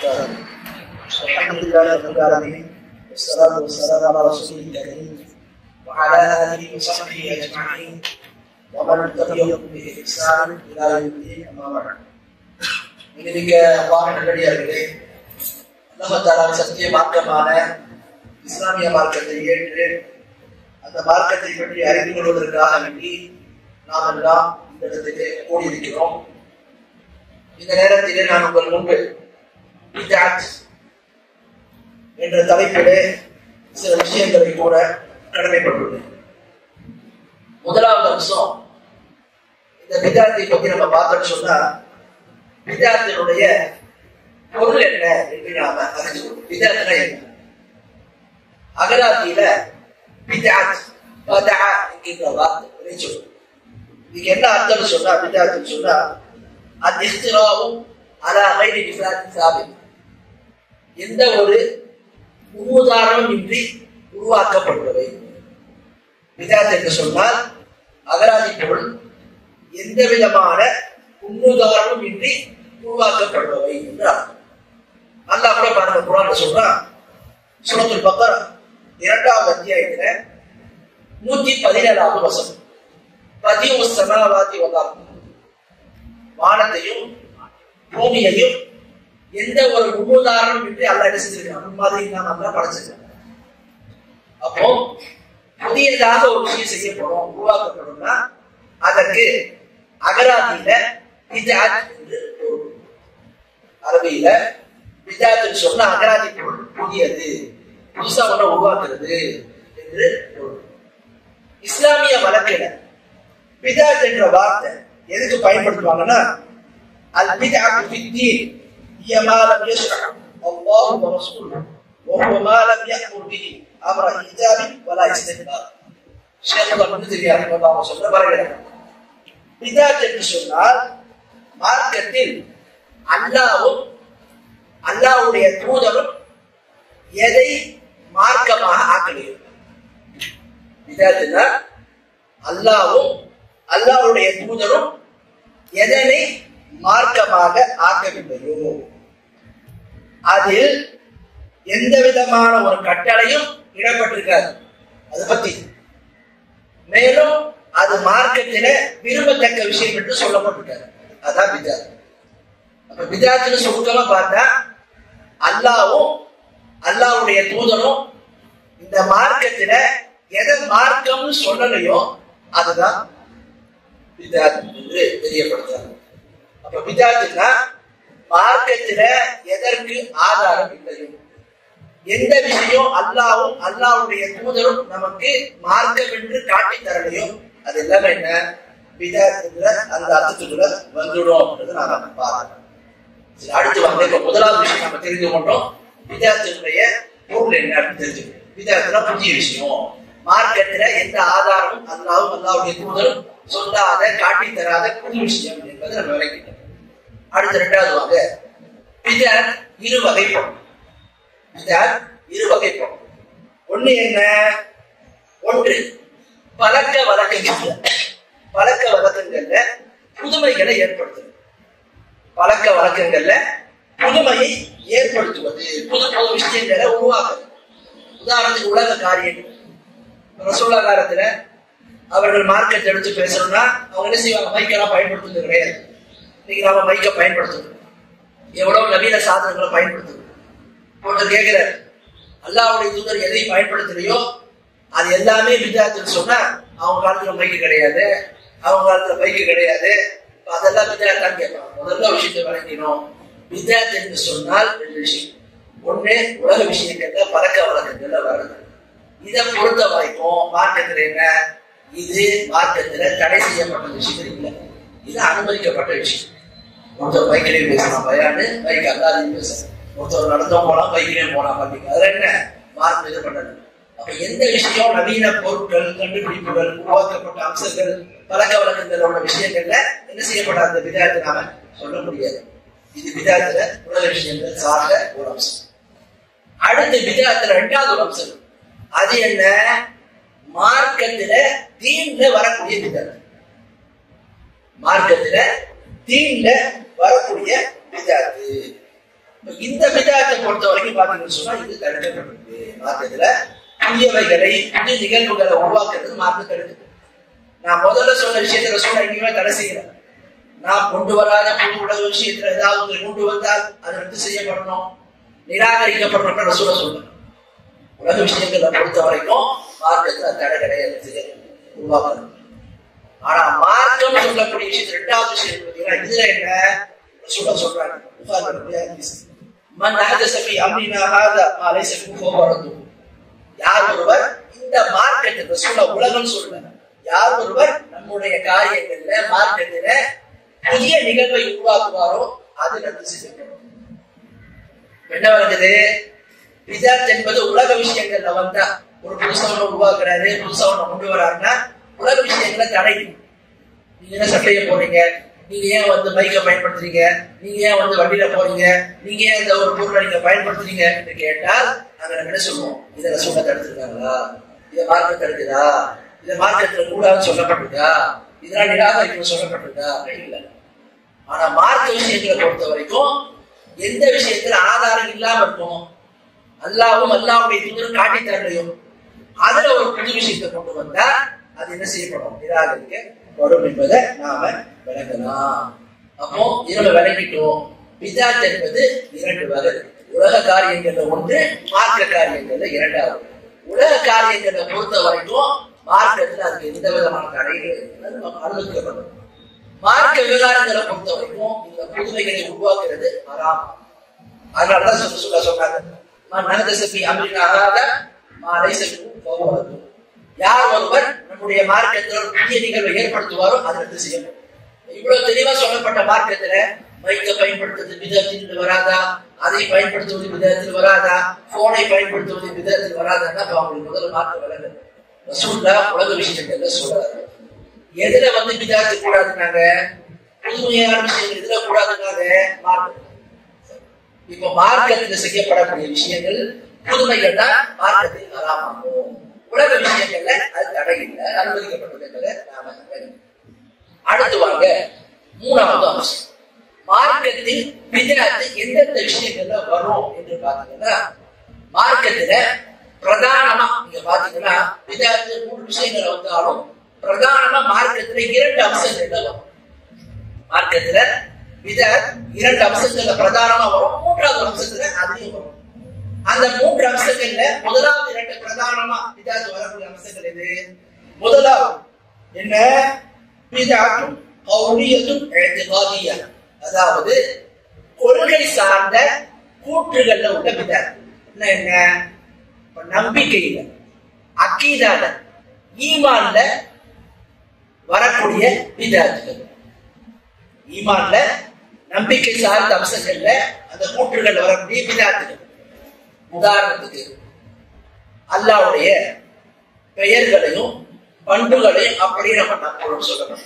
وبركاته. الحمد لله رب العالمين والصلاة والسلام على رسوله الكريم وعلى آله وصحبه أجمعين ومن تبعهم بإحسان إلى يوم الدين. أما بعد. இன்னைக்கு அல்லாஹ் நல்லடியார்களே, அல்லாஹ் தஆலா சத்திய மார்க்கமான இஸ்லாமிய மார்க்கத்தை ஏற்று அந்த மார்க்கத்தை பற்றி அறிந்து கொள்வதற்காக வேண்டி நாம் எல்லாம் இந்த இடத்திலே கூடியிருக்கிறோம். இந்த நேரத்திலே நான் உங்கள் முன்பு பித்அத் என்ற தலைப்பிலே சில விஷயங்களை கூட கடமைப்பட்டுள்ளேன். முதலாவது அம்சம், இந்த பித்அத்தை பற்றி நம்ம பார்த்தோம்னு சொன்னா பித்அத்தினுடைய பொருள் என்ன என்று நாம அறிஞ்சுக்கணும். பித்அத்னா என்ன? அகராதியில பித்அத் பதஅ என்கிற வார்த்தை சொல்லுது. இதுக்கு என்ன அர்த்தம்னு சொன்னா, பித்அத்னு சொன்னா அல்-இஹ்திராஉ அலா கைரி மிஸாலின் சாபித், எந்த ஒரு முன்னுதாரணம் இன்றி உருவாக்கப்படுபவை. பித்அத் என்று சொன்னால் அகராதி பொருள் எந்த விதமான முன்னுதாரணம் இன்றி உருவாக்கப்படுபவை என்று அர்த்தம். அல்லாஹ் கூட பாருங்க, குர்ஆன்ல சொல்றான், சூரத்துல் பக்ரா 2வது அத்தியாயத்துல 117வது வசனம், பதியுஸ் ஸமாவாதி வல் அர்த், வானத்தையும் பூமியையும் எந்த ஒரு முன்னுதாரணம் இன்றி அல்லாஹ் என்ன செஞ்சிருக்கான், முன்மாதிரி இல்லாம அல்லாஹ் படைச்சிருக்கான். அப்போ புதியதாக ஒரு விஷயம் செய்யப்படும், உருவாக்கப்படும்னா அதற்கு அகராதியில பித்அத் என்று பொருள். அரபியில பித்அத் சொன்னா அகராதி பொருள் புதியது, புதுசா ஒன்றை உருவாக்குறது என்று பொருள். இஸ்லாமிய வழக்கில பித்அத் என்ற வார்த்தை எதுக்கு பயன்படுத்துவாங்கன்னா, அல் பித்அத்து ஃபித்தீன் ஹிய மா லம் யஷ்ரஅ அல்லாஹு வ ரசூலுஹு வ ஹுவ மா லம் யஅமுர் பிஹி அம்ர இஜாபி வலா இஸ்திஹ்பாப். ஷேக் அப்துல் ஜலீல் ரஹ்மத்துல்லாஹி சொல்ற பாருங்க, பித்அத் என்று சொன்னால் மார்க்கத்தில் அல்லாஹ்வும் அல்லாஹ்வுடைய தூதரும் எதை மார்க்கமாக ஆக்கலையோ. பித்அத்னா அல்லாஹ்வும் அல்லாஹ்வுடைய தூதரும் எதனை மார்க்கமாக ஆக்கவில்லையோ அதில் எந்த விதமான ஒரு கட்டளையும் இடப்பட்டிருக்காது அதை பத்தி. மேலும் அது மார்க்கத்தில விரும்பத்தக்க விஷயம் என்று சொல்லப்பட்டிருக்காரு. அதான் பித்அத். அப்ப பித்அத்னு சுருக்கமா பார்த்தா அல்லாஹ்வும் அல்லாஹ்வுடைய தூதரும் இந்த மார்க்கத்தில எதை மார்க்கம்னு சொல்லலையோ அதுதான் பித்அத் என்று தெரியப்படுத்துறாங்க. அப்ப பித்அத்னா மார்க்கத்தில எதற்கு ஆதாரம் இல்லையோ, எந்த விஷயம் அல்லாஹ்வும் அல்லாஹ்வுடைய தூதரும் நமக்கு மார்க்கம் என்று காட்டி தரலையோ அது எல்லாமே என்ன பித்அத் என்ற அந்த அர்த்தத்துக்குள்ள வந்துடும் அப்படின்றத நாம பார்க்கலாம். அடுத்து வந்து இப்ப முதலாவது விஷயம் நம்ம தெரிந்து கொண்டோம், பித்அத்தினுடைய பொருள் என்ன அப்படின்னு தெரிஞ்சுக்கணும். பித்அத்னா புதிய விஷயம், மார்க்கத்துல எந்த ஆதாரமும் அல்லாஹ்வும் அல்லாஹ்வுடைய தூதரும் சொல்லாத காட்டி தராத புது விஷயம் என்பதை நம்ம விளக்கிட்டோம். அடுத்த 2வது வாங்க, பித்அத் இரு வகைப்படும். பித்அத் இரு வகைப்படும். ஒண்ணு என்ன? ஒன்று பழக்க வழக்கங்கள்ல புதுமைகளை ஏற்படுத்துவது. பழக்க வழக்கங்கள்ல புதுமையை ஏற்படுத்துவது, புது புது விஷயங்களை உருவாக்குறது. உதாரணத்துக்கு உலக காரியங்கள். ரசூலுல்லாஹ் காலத்துல அவர்கள் மார்க்கெட் எடுத்து பேசணும்னா அவங்க என்ன செய்வாங்க, மைக்கெல்லாம் பயன்படுத்துறது கிடையாது. இன்னைக்கு நாம மைக்கை பயன்படுத்தணும், எவ்வளவு நவீன சாதனங்களை பயன்படுத்தணும். ஒருத்தர் கேட்கிறார், அல்லாஹ்வுடைய தூதர் எதை பயன்படுத்தலையோ அது எல்லாமே பித்அத்னு சொன்னா அவங்க காலத்துல மைக்கு கிடையாது, அவங்க காலத்துல மைக்கு கிடையாது, அதெல்லாம் பித்அத்தான் கேட்பாங்க. முதல்ல விஷயத்தை வழங்கினோம். பித்அத் என்று சொன்னால் 2 விஷயம். ஒண்ணு உலக விஷயங்கள்ல பழக்க வழக்கங்கள்ல வருது. இதை பொறுத்த வரைக்கும் மார்க்கத்துல என்ன, இது மார்க்கத்துல தடை செய்யப்பட்ட விஷயம் இல்லை, இது அனுமதிக்கப்பட்ட விஷயம். ஒருத்தர் பைக்கிலையும் பேசலாம், பயான்னு பைக் அல்லாதையும் பேசலாம். ஒருத்தர் நடந்தும் போலாம், பைக்கிலையும் போலாம் பாத்தீங்க. அதுல என்ன மார்க்கம் இது பண்ணது. அப்ப எந்த விஷயம் நவீன பொருட்கள், கண்டுபிடிப்புகள், உருவாக்கப்பட்ட அம்சங்கள், பழக்க வழக்கங்களோட விஷயங்கள்ல என்ன செய்யப்படாத அந்த பித்அத்தை நாம சொல்ல முடியாது. இது பித்அத்துல உலக விஷயங்கள் சார்ந்த ஒரு அம்சம். அடுத்து பித்அத்துல 2வது ஒரு அம்சம், அது என்ன? மார்க்கத்துல தீன்ல வரக்கூடிய பித்அத். மார்க்கத்துல தீன்ல வரக்கூடிய பித்அத். இந்த பிதாத்தை பொறுத்த வரைக்கும் பாத்தீங்கன்னு சொன்னா இது தடுக்கப்பட்டிருக்கு. மார்க்கத்துல புதியவைகளை புதிய நிகழ்வுகளை உருவாக்குறது மார்க்கம் தடுக்குது. நான் முதல்ல சொன்ன விஷயத்துல சொன்ன எங்கேயுமே தடை செய்யல. நான் கொண்டு வராத புது உலக விஷயத்துல ஏதாவது கொண்டு வந்தால் அது ரத்து செய்யப்படணும், நிராகரிக்கப்படணும் சொல்ல உலக விஷயங்களை பொறுத்த வரைக்கும் மார்க்கத்துல தடை கிடையாது, உருவாக்கணும். ஆனா மார்க்கம் சொல்லக்கூடிய விஷயத்துல இரண்டாவது விஷயம் பார்த்தீங்கன்னா இதுல என்ன சொல்றாங்க, யார் ஒருவர் இந்த மார்க்கெட்டு சொல்ல உலகம் சொல்ல யார் ஒருவர் நம்முடைய காரியங்கள்ல மார்க்கெட்டில புதிய நிகழ்வை உருவாக்குவாரோ அது ரத்து செய்யப்படும். என்ன வருது, பிதாத் என்பது உலக விஷயங்கள்ல வந்தா ஒரு புதுசா ஒண்ணு உருவாக்குறாரு, புதுசா ஒண்ணு கொண்டு வராருன்னா உலக விஷயங்களை தடைக்கும். நீங்க என்ன சட்டையை போறீங்க, நீங்க ஏன் பைக்கை பயன்படுத்துறீங்க, நீங்க ஏன் வண்டியில போறீங்க, நீங்க ஏன் இந்த ஒரு பொருளை நீங்க பயன்படுத்துறீங்க என்று கேட்டால் நாங்க என்ன சொல்லுவோம், இதை ரசூலை தடுத்துருக்காங்களா, இதை மார்க்கம் தடுக்குதா, இதை மார்க்கத்துல கூடாதுன்னு சொல்லப்பட்டிருக்கா, இதெல்லாம் நிராகரிப்பு சொல்லப்பட்டிருக்கா, இல்லை. ஆனா மார்க்க விஷயங்களை பொறுத்த வரைக்கும் எந்த விஷயத்துல ஆதாரம் இல்லாம இருக்கும், அல்லாவும் அல்லாவுடைய தூதரும் காட்டி தரலையும் அதுல ஒரு புது விஷயத்தை கொண்டு வந்தா அது என்ன செய்யப்படும், நிராகரிக்கப்படும் என்பதை நாம விளக்கலாம். அப்போ இதுல விளக்கிட்டோம். பிதாத் என்பது இரண்டு வகை, உலக காரியங்கள்ல ஒன்று, மார்க்க காரியங்கள்ல இரண்டாவது. உலக காரியங்களை பொறுத்த வரைக்கும் மார்க்கத்துல அதுக்கு எந்த விதமான தடைகள் அனுமதிக்கப்படும். மார்க்க விவகாரங்களை பொறுத்த வரைக்கும் இந்த புதுமைகளை உருவாக்குறது ஹராம். அதனாலதான் சொன்னாங்க, யார் ஒருவர் நம்முடைய மார்க்கத்தில் ஒரு புதிய நிகழ்வை ஏற்படுத்துவாரோ அது ரத்து செய்யப்படும். இவ்வளவு தெளிவா சொல்லப்பட்ட மார்க்கத்துல மைக்க பயன்படுத்துவது விதத்தில் வராதா, அதை பயன்படுத்துவது விதத்தில் வராதா, போனை பயன்படுத்துவது விதத்தில் வராதான்னா அவங்களுக்கு முதல்ல மார்க்க விளங்குது. ரசூலுல்லாஹ் உலக விஷயங்கள்ல சொல்றாரு, எதுல விதாத்து கூடாதுனாங்க, புதுமையான விஷயங்கள் எதுல கூடாதுனாங்க, மார்க்கம். இப்ப மார்க்கத்தில் செய்யப்படக்கூடிய விஷயங்கள் புதுமைகள் தான் மார்க்கத்தில் ஹராமாகும். உலக விஷயங்கள்ல அது தடை இல்லை, அனுமதிக்கப்பட்டது. அடுத்து வாங்க மூணாவது அம்சம், மார்க்கத்தில் பிதாத்து எந்தெந்த விஷயங்கள்ல வரும் என்று பாத்தீங்கன்னா, மார்க்கத்துல பிரதானமா நீங்க பாத்தீங்கன்னா பிதாத்து 3 விஷயங்கள் வந்தாலும் பிரதானமா மார்க்கத்துல 2 அம்சங்கள்ல வரும். மார்க்கத்துல பிதாத் 2 அம்சங்கள்ல பிரதானமா வரும், 3வது அம்சத்துல அதிகம் வரும். அந்த 3 அம்சங்கள்ல முதலாவது 2 பிரதானமா பிதாத் வரக்கூடிய அம்சங்கள் எது? முதலாவது என்ன, பிதாத்தும் கௌலியத்தும் இஅ்திகாதியா, அதாவது கொள்கை சார்ந்த கூற்றுகள்ல உள்ள பிதாத். என்ன, நம்பிக்கையில, அக்கீதால, ஈமான்ல வரக்கூடிய பிதாத்துகள். ஈமான்ல நம்பிக்கை சார்ந்த அம்சங்கள்ல அந்த கூற்றுகள் வரக்கூடிய பிதாத்துகள். உதாரணத்துக்கு அல்லாஹ்வுடைய பெயர்களையும் பண்புகளையும் அப்படியே நம்ம சொல்லணும்.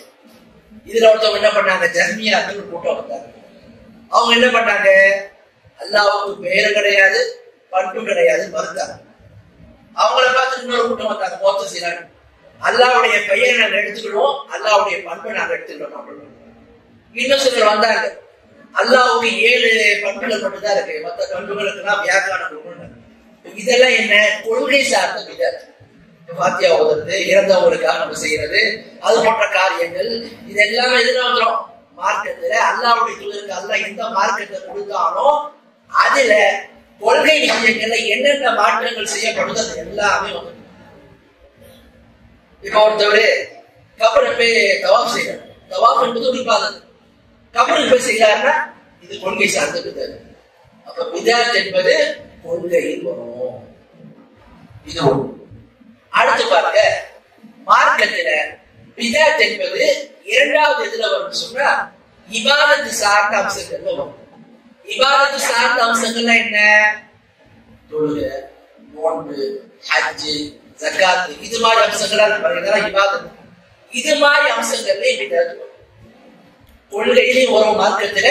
இதுல ஒருத்தவங்க என்ன பண்ணாங்க, ஜஹ்மியாக்கள் கூட்டம் வந்தாங்க. அவங்க என்ன பண்ணாங்க, அல்லாஹ்வுக்கு பெயர் கிடையாது பண்பு கிடையாது மறுத்தாங்க. அவங்கள பார்த்து இன்னொரு கூட்டம் வந்தாங்க, மோத்த செய்யறாங்க, அல்லாஹ்வுடைய பெயரை நாங்க எடுத்துக்கிடுவோம், அல்லாஹ்வுடைய பண்பை நாங்க எடுத்துக்கிட்டோம். இன்னும் சிலர் வந்தாங்க, அல்லாஹ்வுக்கு 7 பண்புகள் மட்டும்தான் இருக்கு, மற்ற பண்புகளுக்குலாம் வியாக்கியானம். இதெல்லாம் என்ன, கொள்கை சார்ந்த பிதாத். பாத்தியா ஓதுறது, இறந்தவங்களுக்காக நம்ம செய்யறது, அது போன்ற காரியங்கள், இது எல்லாமே எதுல வந்துடும், மார்க்கத்துல. அல்லாஹ்வுடைய தூதருக்கு அல்லாஹ் எந்த மார்க்கத்தை கொடுத்தானோ அதுல கொள்கை விஷயங்கள்ல என்னென்ன மாற்றங்கள் செய்யப்படுது அது எல்லாமே வந்து. இப்ப ஒருத்தவரு கபரை போய் தவாப் செய்யறாரு, தவாப் என்பது ஒரு இபாதத். கபருக்கு போய் செய்யறாருன்னா இது கொள்கை சார்ந்த பிதாத். அப்ப பிதாத் என்பது கொள்கையில் வரும். இது ஒன்று. அடுத்து பாருங்க, மார்க்கத்துல பிதாத் என்பது இரண்டாவது எதுல வரும் சொன்னா, இபாதத்து சார்ந்த அம்சங்கள்ல வரும். இபாதத்து சார்ந்த அம்சங்கள்ல என்ன, தொழுகை, நோன்பு, ஹஜ், ஜகாத், இது மாதிரி அம்சங்களா இபாதத். இது மாதிரி அம்சங்கள்ல பிதாத் வரும். கொள்கையிலையும் வரும் மார்க்கத்துல.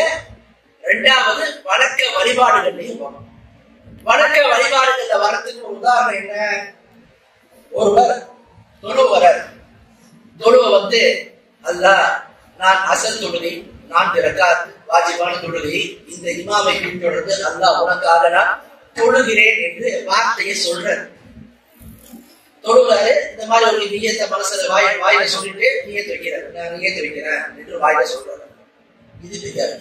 இரண்டாவது வணக்க வழிபாடுகள்லையும் வரும். வணக்க வழிபாடுகள்ல வரதுக்கு உதாரணம் என்ன, ஒருவர் தொழுவரர், தொழுவ அல்லாஹ் நான் அசல் தொழுகை 4 ரக்காத் வாஜிபான தொழுகை. இந்த இமாமை பின்தொடர்ந்து அல்லாஹ் உனக்காக நான் தொழுகிறேன் என்று வார்த்தையை சொல்றாரு. தொழுகிறாரு. இந்த மாதிரி ஒரு நியத்தை மனசுல வாயில சொல்லிட்டு நியத்து வைக்கிறார். நான் நியத்து வைக்கிறேன் என்று வாயில சொல்றாரு. இது பிதாத்.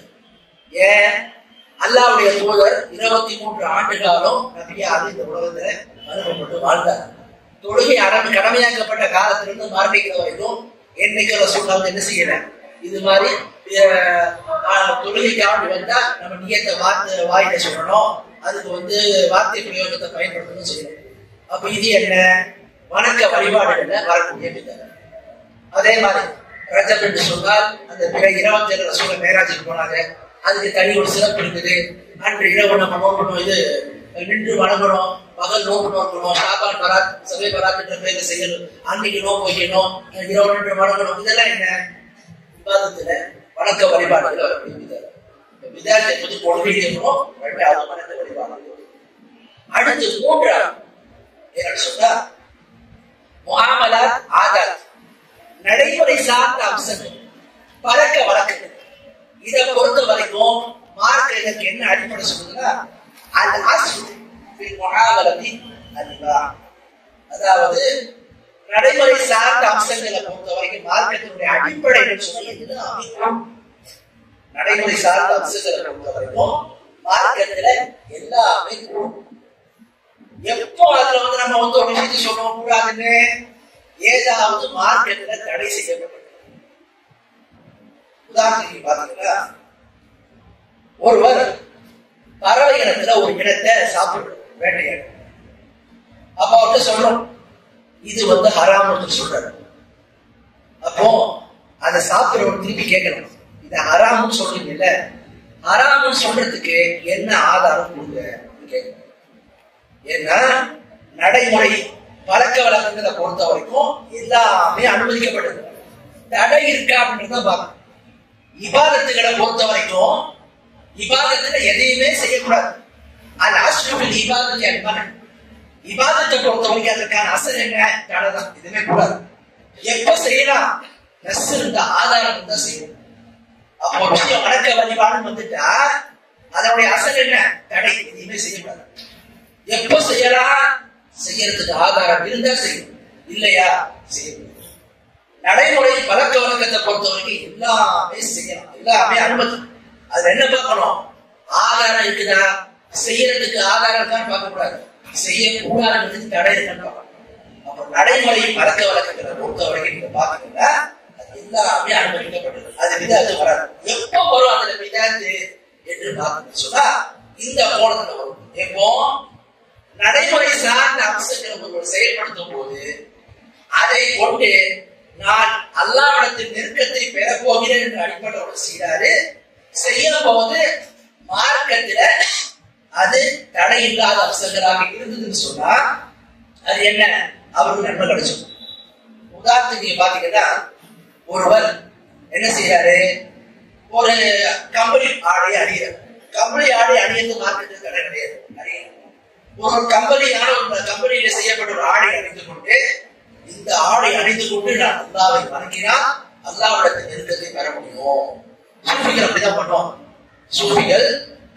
ஏன்? அல்லாஹ்வுடைய தூதர் 23 ஆண்டு காலம் நபியாக இந்த உலகத்துல அனுப்பப்பட்டு வாழ்ந்தார். தொழுகை கடமையாக்கப்பட்ட காலத்திலிருந்து மரணிக்கிற வரைக்கும் என்னைக்கு ரசூலுல்லாஹ் என்ன செய்யல, இது மாதிரி தொழுகைக்காக வந்தா நம்ம நியத்தை வாயில சொல்லணும், அதுக்கு வார்த்தை பிரயோகத்தை பயன்படுத்தணும் செய்யணும். அப்ப இது என்ன? வணக்க வழிபாடுகள்ல வரக்கூடிய பிதாத். அதே மாதிரி ரஜப் என்று சொன்னால் அந்த பிற 27 ரசூலுல்லாஹ் மேராஜுக்கு போனாங்க. அதுக்கு தனி ஒரு சிறப்பு இருக்குது. அன்று இரவு நம்ம நோக்கணும், இது நின்று வணங்கணும், பகல் நோக்கு நோக்கணும், ஷாபான் பராத் சபை பராத் என்ற பேர்ல செய்யணும், அன்னைக்கு நோக்கு வைக்கணும், இரவு நின்று வணங்கணும். இதெல்லாம் என்ன? விவாதத்துல வணக்க வழிபாடுகள் வரக்கூடிய பிதாத் என்பது கொள்கை இருக்கணும். இரண்டாவது வணக்க வழிபாடு. அடுத்து மூன்றாவது என்ன சொன்னா முஆமலாத் ஆதாத், நடைமுறை சார்ந்த அம்சங்கள், பழக்க வழக்கங்கள். இதை பொறுத்த வரைக்கும் மார்க்க இதற்கு என்ன அடிப்படை சொல்லுதுன்னா அல் அஸ்லு ஃபில் முஆமலத்தி அல்-இபாஹ். அதாவது நடைமுறை சார்ந்த அம்சங்களை பொறுத்த வரைக்கும் மார்க்கத்தினுடைய அடிப்படை நடைமுறை சார்ந்த அம்சங்களை பொறுத்த வரைக்கும் மார்க்கத்துல எல்லாமே எப்போ அதுல நம்ம ஒரு விஷயத்தை சொல்லவும் கூடாதுன்னு ஏதாவது மார்க்கத்துல தடை செய்யப்பட்டது. உதாரணத்துக்கு பாத்தீங்கன்னா ஒருவர் பறவை இனத்துல ஒரு இனத்தை சாப்பிடுறது வேட்டையாடு. அப்ப அவர்கிட்ட சொல்றோம் இது ஹராம்னு சொல்றாரு. அப்போ அதை சாப்பிடுறவங்க திருப்பி கேட்கணும், இத ஹராம்னு சொல்றீங்கல்ல, ஹராம்னு சொல்றதுக்கு என்ன ஆதாரம் கொடுங்க கேட்கணும். ஏன்னா நடைமுறை பழக்க வழக்கங்களை பொறுத்த வரைக்கும் எல்லாமே அனுமதிக்கப்பட்டது. தடை இருக்கா அப்படின்றத பார்க்கணும். இபாதத்துகளை பொறுத்த வரைக்கும் இபாதத்துல எதையுமே செய்யக்கூடாது. அது அஸ்லுல் இபாதத்தை அனுமதி. இபாதத்தை பொறுத்த வரைக்கும் அதற்கான அசல் என்ன? தடை தான். எதுவுமே கூடாது. எப்ப செய்யலாம்? நஸ் இருந்த ஆதாரம் இருந்தா செய்யணும். அப்போ விஷயம் வணக்க வழிபாடுன்னு வந்துட்டா அதனுடைய அசல் என்ன? தடை. எதையுமே செய்யக்கூடாது. எப்ப செய்யலாம்? செய்யறதுக்கு ஆதாரம் இருந்தா செய்யும், இல்லையா செய்யணும். நடைமுறை பழக்க வழக்கத்தை பொறுத்த வரைக்கும் எல்லாமே செய்யலாம், எல்லாமே அனுமதி. அதுல என்ன பார்க்கணும்? ஆதாரம் இருக்குதா? செய்யறதுக்கு ஆதாரம் இருக்கான்னு பார்க்க கூடாது, செய்யக்கூடாதுன்னு தடை இருக்கான்னு பார்க்கணும். அப்ப நடைமுறை பழக்க வழக்கங்களை பொறுத்த வரைக்கும் நீங்க பாத்தீங்கன்னா அது எல்லாமே அனுமதிக்கப்பட்டது. அது விதாத்து வராது. எப்ப வரும் அதுல விதாத்து என்று பார்க்கணும் சொன்னா இந்த கோணத்துல வரும். எப்போ நடைமுறை சார்ந்த அம்சங்களை செயல்படுத்தும் போது அதை கொண்டு நான் அல்லாஹ்விடத்தில் நெருக்கத்தை பெறப் போகிறேன் என்ற அடிப்படையோடு செய்கிறாரு. செய்யும் போது மார்க்கத்துல அது தடை இல்லாத அம்சங்களாக இருந்ததுன்னு சொன்னா அது என்ன? அவருக்கு நன்மை கிடைச்சோம். உதாரணத்துக்கு நீங்க பாத்தீங்கன்னா ஒருவர் என்ன செய்யறாரு? ஒரு கம்பெனி ஆடை அணிகிறார். கம்பெனி ஆடை அணியது மார்க்கெட்டுக்கு தடை கிடையாது. ஒரு கம்பெனியில செய்யப்பட்ட ஒரு ஆடை அணிந்து கொண்டு இந்த ஆடை அணிந்து கொண்டு நான் அல்லாஹ்வை வணங்கினால் அல்லாஹ்விடத்தில் நெருக்கத்தை பெற முடியும். சூஃபிகள் அப்படிதான் பண்ணுவோம். சூஃபிகள்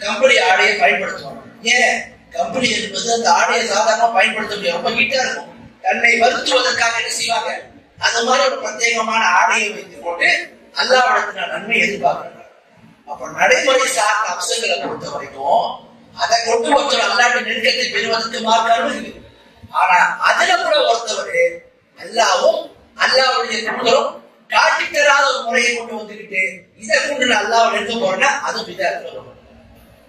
கம்பெனி ஆடையை பயன்படுத்துவாங்க. ஏன்? கம்பெனி என்பது அந்த ஆடையை சாதாரணமா பயன்படுத்த முடியும், ரொம்ப ஹீட்டா இருக்கும். தன்னை வருத்துவதற்காக என்ன செய்வாங்க? அந்த மாதிரி ஒரு பிரத்யேகமான ஆடையை வைத்துக் கொண்டு அல்லாஹ்விடத்தில் நன்மை எதிர்பார்க்கிறாங்க. அப்ப நடைமுறை சார்ந்த அம்சங்களை பொறுத்த வரைக்கும் அதை கொண்டு ஒருத்தர் அல்லாஹ்வின் நெருக்கத்தை பெறுவதற்கு மார்க்கம் இருக்கு. ஆனா அதுல கூட ஒருத்தவர் அல்லாஹ்வும் அல்லாஹ்வுடைய தூதரும் காட்டி தராத ஒரு முறையை கொண்டு வந்துகிட்டு இதை கொண்டு அல்லாஹ்வை நெருங்க போறேன்னா அது பிதாத்துல வரும்.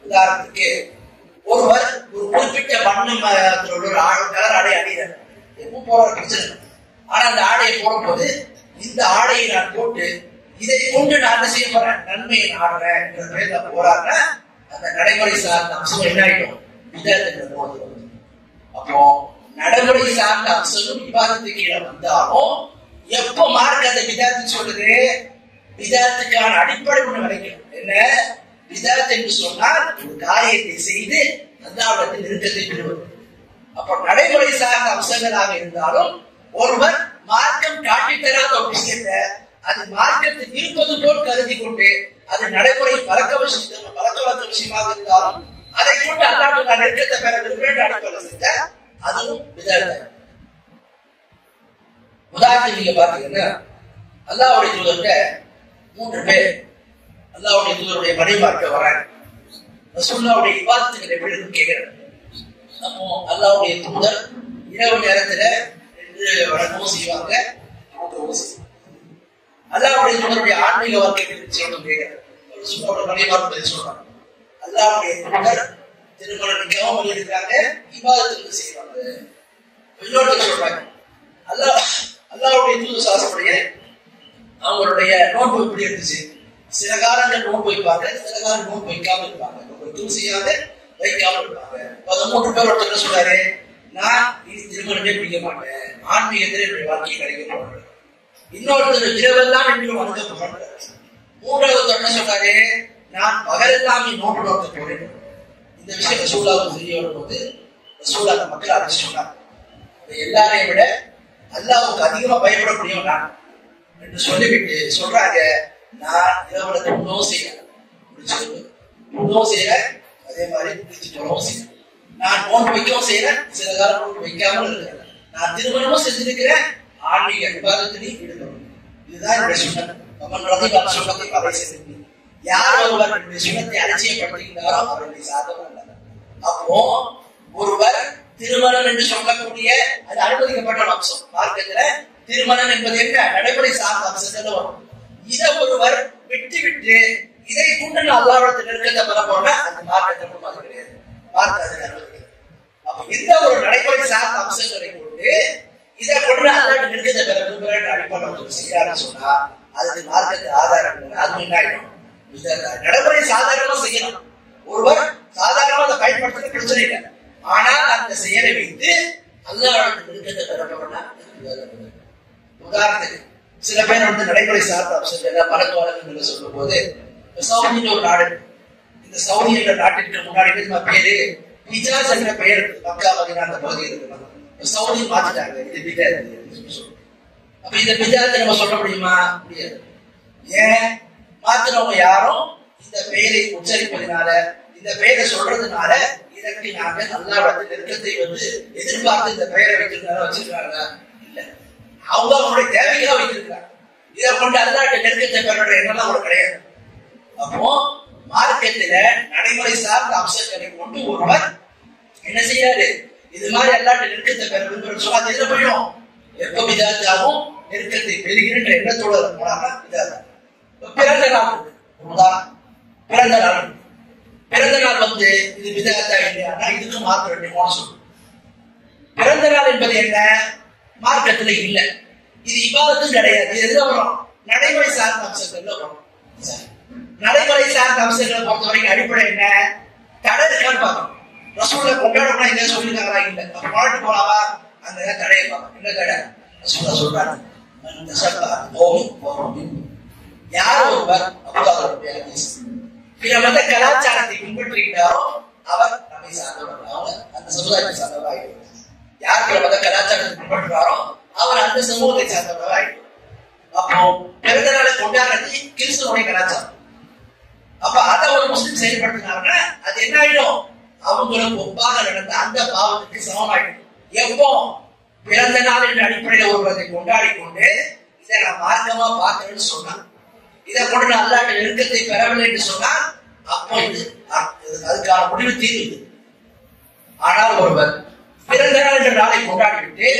உதாரணத்துக்கு ஒருவர் ஒரு குறிப்பிட்ட வண்ணம் ஒரு கலர் ஆடை அணிகிறார். எப்பவும் போற பிரச்சனை. ஆனா அந்த ஆடையை போடும்போது இந்த ஆடையை நான் போட்டு இதை கொண்டு நான் என்ன செய்ய போறேன்? நன்மையை நாடுறேன் என்ற பேர்ல போறாங்க. அந்த நடைமுறை சார்ந்த அம்சம் என்ன ஆயிடும்? விதத்துல போது. அப்போ நடைமுறை சார்ந்த அம்சம் விவாதத்துக்கு கீழே வந்தாலும் எப்ப மார்க் அந்த விதாத்து சொல்லுது? விதாத்துக்கான அடிப்படை ஒண்ணு கிடைக்கும். என்ன விதாத் என்று சொன்னால் ஒரு காரியத்தை செய்து அல்லாஹ்விடத்தில் நெருக்கத்தை பெறுவது. அப்ப நடைமுறை சார்ந்த அம்சங்களாக இருந்தாலும் ஒருவர் மார்க்கம் காட்டி தராத ஒரு விஷயத்தை அது மார்க்கத்தில் இருப்பது போல் கருதி கொண்டு அது நடைமுறை பழக்க வழக்க விஷயமாக இருந்தாலும் அதை கொண்டு அல்லாஹ்வுடைய நான் நெருக்கத்தை பெற விரும்புகிறேன் அடிப்படையில் செஞ்ச அதுவும் விதத்தை. உதாரணத்துக்கு நீங்க பாத்தீங்கன்னா அல்லாஹ்வுடைய தூதர்கிட்ட 3 பேர் அல்லாஹ்வுடைய தூதருடைய மனைவிமார்க்க வராங்க. ரசூலுல்லாஹ்வுடைய இபாதத்துக்கு எப்படி இருக்குன்னு கேட்கிறாங்க. அப்போ அல்லாஹ்வுடைய தூதர் இரவு நேரத்துல வணக்கமும் செய்வாங்க, அல்லாஹ்வுடைய தூதருடைய ஆன்மீக வாழ்க்கை சொல்லணும் கேட்கிறாங்க. ரசூலுல்லாஹ்வுடைய மனைவிமார்க்க சொல்றாங்க அல்லாஹ்வுடைய தூதர் திருமணம் நிக்காம இருக்கிறாங்க, இபாதத்துக்கு செய்வாங்க. இன்னொரு சொல்றாங்க அல்லாஹ்வுடைய தூதர் சாஸ்திரப்படியே அவங்களுடைய நோன்பு எப்படி இருந்துச்சு, சில காலங்கள் நோன்பு வைப்பாங்க, சில காலம் நோன்பு வைக்காம இருப்பாங்க, நோன்பு செய்யாத வைக்காம இருப்பாங்க. 13 பேர் ஒருத்தர் சொல்றாரு, நான் இனி திருமணமே பிடிக்க மாட்டேன், ஆன்மீகத்தில் என்னுடைய வாழ்க்கையை கிடைக்க போறேன். இன்னொருத்தர் இரவெல்லாம் என்று வணங்க போறாங்க. 3வது என்ன சொல்றாரு, நான் பகலெல்லாம் நோன்பு நோக்க போறேன். இந்த விஷயம் ரசூலுல்லாஹ் தெரிய வரும்போது ரசூலுல்லாஹ் மக்கள் அதை சொன்னாங்க, எல்லாரையும் விட அல்லாஹ்வுக்கு அதிகமா பயப்படக்கூடியவன் நான் என்று சொல்லிவிட்டு சொல்றாங்க, நான் இரவுல உணவு செய்யறேன், அதே மாதிரி செய்யறேன், நான் நோன்பு வைக்கவும் செய்யறேன், சில காலம் நோன்பு வைக்காமல் இருக்கிறேன், நான் திருமணமும் செஞ்சிருக்கிறேன், ஆன்மீக விவாதத்திலையும் ஈடுபடும். இதுதான் என்னுடைய சுண்ணத். சுண்ணத்தை பகை செய்து யார் ஒருவர் என்னுடைய சுண்ணத்தை அலட்சியப்படுத்துகிறாரோ அவருடைய சாதகம் அல்ல. அப்போ ஒருவர் திருமணம் என்று சொல்லக்கூடிய அது அனுமதிக்கப்பட்ட அம்சம். மார்க்கத்துல திருமணம் என்பது என்ன, நடைமுறை சார்ந்த அம்சத்துல வரும். இதை ஒருவர் விட்டு இதை கொண்டு அல்லாஹ்வுடைய நெருக்கத்தை பெற போனா அந்த மார்க்கத்தை அது கிடையாது, மார்க்க அது அனுமதிக்கிறது. அப்ப இந்த ஒரு நடைமுறை சார்ந்த அம்சங்களை கொண்டு இதை கொண்டு அல்லாஹ்வுடைய நெருக்கத்தை பெற விரும்புகிற அடிப்படை செய்யறான்னு சொன்னா அதுக்கு மார்க்கத்துக்கு ஆதாரம் இல்லை. அது என்ன ஆயிடும், நடைமுறை சாதாரணமா செய்யணும். ஒருவர் சாதாரணமா அதை பயன்படுத்த பிரச்சனை இல்லை, ஆனால் அந்த செயலை வைத்து அல்லாஹ்வுடைய நெருக்கத்தை பெற போனா. உதாரணத்துக்கு சில பேர் நடைமுறை சார்ந்த அம்சங்கள் பழக்க வழக்கங்கள் சொல்லும் போது சவுதின்னு ஒரு நாடு, இந்த சவுதி என்ற நாட்டிற்கு முன்னாடி பேரு ஹிஜாஸ் என்ற பெயர் மக்கா மதீனா அந்த பகுதி இருக்கிறாங்க. சவுதி மாத்திட்டாங்க, இது பிதாத். அப்ப இந்த பிதாத்தை நம்ம சொல்ல முடியுமா? முடியாது. ஏன் மாத்தினவங்க யாரும் இந்த பெயரை உச்சரிப்பதனால இந்த பெயரை சொல்றதுனால இதற்கு நாங்கள் அல்லாஹ்வுடைய நெருக்கத்தை எதிர்பார்த்து இந்த பெயரை வைக்கிறதுனால வச்சிருக்காங்க இல்ல, அவங்க அவங்களுடைய தேவைகளை வைத்திருக்கிறாங்க. இதை கொண்டு அல்லாஹ்வுடைய நெருக்கத்தை பெற என்னெல்லாம் ஒரு கிடையாது. அப்போ மார்க்கெட்டில நடைமுறை சார்ந்த அம்சங்களை கொண்டு ஒருவர் என்ன செய்யாது, இது மாதிரி அல்லாஹ்வுடைய நெருக்கத்தை பெற விரும்புகிற சொன்னா எதுல போயிடும், எப்ப பிதாத்தாவும் நெருக்கத்தை பெறுகின்ற எண்ணத்தோட போனாங்கன்னா பிதாத்தா. பிறந்த நாள் பிறந்த நாள் பிறந்த நாள் இது பிதாத்தா இல்லையா, இதுக்கு மார்க்க வேண்டிய சொல்லும். பிறந்த நாள் என்பது என்ன, மார்க்கத்துல இல்ல, இது இபாதத்தும் கிடையாது. இது எதுல வரும், நடைமுறை சார்ந்த அம்சங்கள்ல வரும். நடைமுறை சார்ந்த அம்சங்களை பொறுத்த வரைக்கும் அடிப்படை என்ன, தடை இருக்கான்னு பார்க்கணும். ரசூலுல்லாஹ் கொண்டாடணும் என்ன சொல்லிருக்காங்களா இல்ல, கொண்டாட்டு போலாமா, அந்த தடையை பார்க்கணும். என்ன தடை, ரசூலுல்லாஹ் சொல்றாங்க, யார் ஒருவர் பிற மத கலாச்சாரத்தை பின்பற்றுகிறாரோ அவர் நம்மை சார்ந்தவர், அவங்க அந்த சமுதாயத்தை சார்ந்தவர் ஆகிடுவார். யார் பிற மத கலாச்சாரத்தை பின்பற்றுகிறாரோ அவர் அந்த சமூகத்தை சார்ந்தவர் ஆகிடுவார். அப்போ பிறந்த நாளை கொண்டாடுறது கிறிஸ்துவனுடைய கலாச்சாரம். அப்ப அதை ஒரு முஸ்லிம் செயல்படுத்தினாங்கன்னா அது என்ன ஆயிடும், அவங்களுக்கு ஒப்பாக நடந்த அந்த பாவத்துக்கு சமமாயிடும். எப்போ பிறந்த நாள் என்ற அடிப்படையில் ஒருவரை கொண்டாடி கொண்டு இதை நான் மார்க்கமா பார்க்கிறேன்னு சொன்னான், இதை கொண்டு நான் அல்லாஹ்வுடைய நெருக்கத்தை பெறவில்லை என்று சொன்னால் அப்போ இது அதுக்கான முடிவு தீர்வு. ஆனால் ஒருவர் பிறந்த நாள் என்ற நாளை கொண்டாடிவிட்டு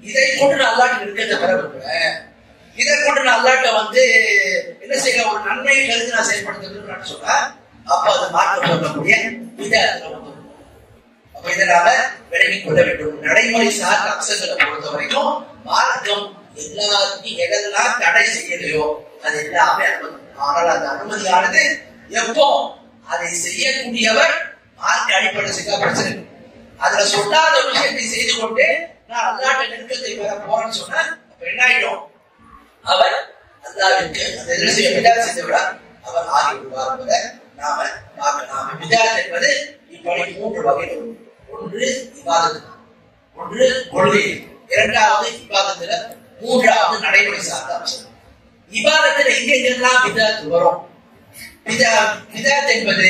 இதை கொண்டு நான் அல்லாஹ்வுடைய நெருக்கத்தை பெற விரும்புகிறேன், இதை கொண்டு நான் அல்லாஹ்ட்ட என்ன செய்ய ஒரு நன்மையை கருத்து நான் செயல்படுத்த சொன்னா அப்ப அது மாற்றம் சொல்லக்கூடிய அப்ப இதை நாம விலகிக் கொள்ள வேண்டும். நடைமுறை சார்ந்த அம்சங்களை பொறுத்த வரைக்கும் மார்க்கம் எல்லாத்தையும் எதெல்லாம் தடை செய்யலையோ அது எல்லாமே அனுமதி. ஆனால் அந்த அனுமதியானது எப்போ அதை செய்யக்கூடியவர் மார்க்க அடிப்படை செய்ய பிரச்சனை. அதுல சொல்லாத விஷயத்தை செய்து கொண்டு நான் அல்லாஹ்வுடைய நெருக்கத்தை பெற போறேன்னு சொன்னா அப்ப என்ன ஆயிடும், அவர் அல்லாஹ்வுக்கு அந்த எதிர்சிய விதாத் செய்தவர் அவர் ஆகிவிடுவார் என்பதை நாம பார்க்கலாம். விதாத் என்பது இப்படி 3 வகைகள். ஒன்று இபாதத், ஒன்று கொள்கை, இரண்டாவது இபாதத்துல, மூன்றாவது நடைமுறை சார்ந்த அம்சம். இபாதத்துல எங்கெங்கெல்லாம் விதாத் வரும், பிதாத் என்பது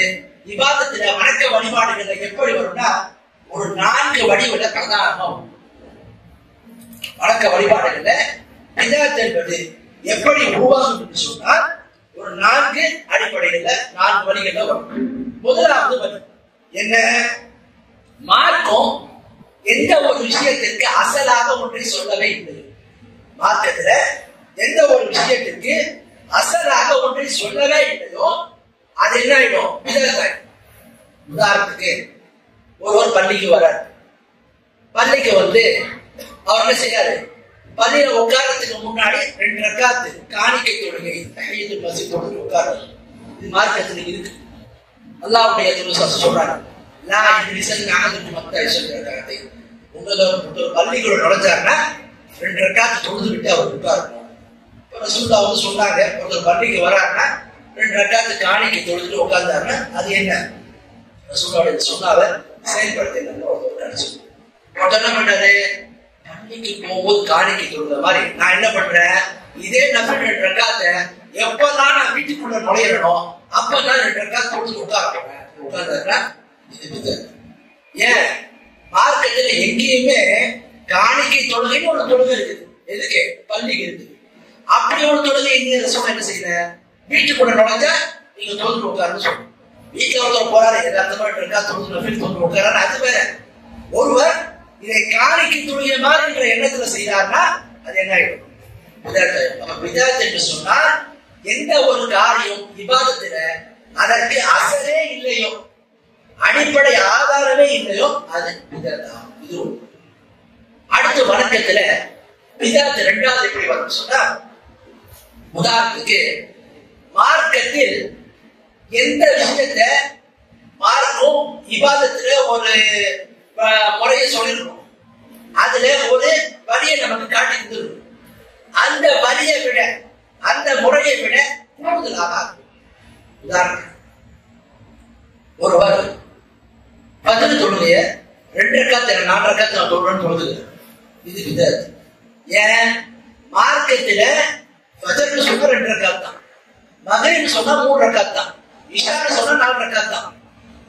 இபாதத்துல வணக்க வழிபாடுகள்ல எப்படி வரும்னா ஒரு 4 வடிவுல பிரதானம். வணக்க வழிபாடுகள்ல பிதாத் என்பது எப்படி உருவாகும் என்று சொன்னால் ஒரு 4 அடிப்படைகள்ல 4 வழிகள்ல வரும். முதலாவது வழி என்ன? மார்க்கம் எந்த ஒரு விஷயத்திற்கு அசலாக ஒன்றை சொல்லவே இல்லை. மார்க்கத்துல எந்த ஒரு விஷயத்திற்கு அசலாக ஒன்றை சொல்லவே இல்லையோ அது என்ன ஆயிடும்? பிதாத். உதாரணத்துக்கு ஒருவர் பள்ளிக்கு வர்றார். பள்ளிக்கு வந்து அவர் என்ன செய்யாரு? பள்ளியில உட்காரத்துக்கு முன்னாடி 2 ரக்காத்து காணிக்கை தொழுகை தஹியத்துல் மஸ்ஜித் தொழுகை உட்கார்றாரு. இது மார்க்கத்துல இருக்கு. அல்லாஹ்வுடைய தூதர் சொல்றாங்க, லா யஜ்லிஸன் அஹதுக்கும் ஹத்தா யஸல்லி ரக்காத்தை. ஒரு பள்ளிக்குள்ள நுழைஞ்சாருன்னா 2 ரக்காத்து தொழுது விட்டு அவர் உட்காரணும். ரசூலுல்லாஹ் வந்து சொன்னாங்க, ஒரு பள்ளிக்கு வராருன்னா 2 ரக்காத்து காணிக்கை தொழுதுட்டு உட்கார்ந்தாருன்னா அது என்ன? ரசூலுல்லாஹ் சொன்னாங்க செயல்படுத்தல. உடனே பண்ணாரு, பள்ளிக்கு போகும்போது காணிக்கை தொழுத மாதிரி நான் என்ன பண்றேன், இதே நபர் 2 ரக்காத்தை எப்பதான் நான் வீட்டுக்குள்ள நுழையணும் அப்பதான் 2 ரக்காத்து தொழுது உட்கார்றேன். உட்கார்ந்தாருன்னா இது பிதாத். ஏன்? மார்க்கத்துல எங்கேயுமே காணிக்கை தொழுகைன்னு ஒரு தொழுகை இருக்குது. எதுக்கு? பள்ளிக்கு இருக்குது. அப்படி ஒரு தொழுகை எங்க ரசூலுல்லாஹ் என்ன செய்யல? வீட்டுக்குள்ள நுழைஞ்சா நீங்க தொழுது உட்காருன்னு சொல்லுங்க. வீட்டுல ஒருத்தர் போறாரு, யதார்த்தமா 2 ரக்காத்து தொழுது உட்காராரு, அது வேற. ஒருவர் இதை காணிக்கை தொழுகை மாதிரி இருக்கிற எண்ணத்துல செய்யறாருன்னா அது என்ன ஆயிடும்? பிதாத் என்று சொன்னால் எந்த ஒரு காரியம் இபாதத்துல அதற்கு அசலே இல்லையோ, அடிப்படை ஆதாரமே இல்லையோ அது பிதாத். இது அடுத்த வணக்கத்துல பிதாத் 2வது எப்படி வரும் சொன்னா, உதாரணத்துக்கு மார்க்கத்தில் எந்த விஷயத்தை மார்க்கம் இபாதத்துல ஒரு முறையை சொல்லிருக்கும், அதுல ஒரு வழியை நமக்கு காட்டி தந்துருக்கும். அந்த வழியை விட அந்த முறையை விட கூடுதலாக உதாரணம், ஒருவர் 10 தொழுகைய 2 ரக்காத்து 4 ரக்காத்து நான் தொழுறேன்னு தொழுது, இது பிதாத். ஏன்? மார்க்கத்துல ஃபஜ்ர் சொன்னா 2 ரக்காத் தான், மக்ரிப் சொன்னா 3 ரக்காத் தான், இஷா சொன்னா 4 ரக்காத் தான்.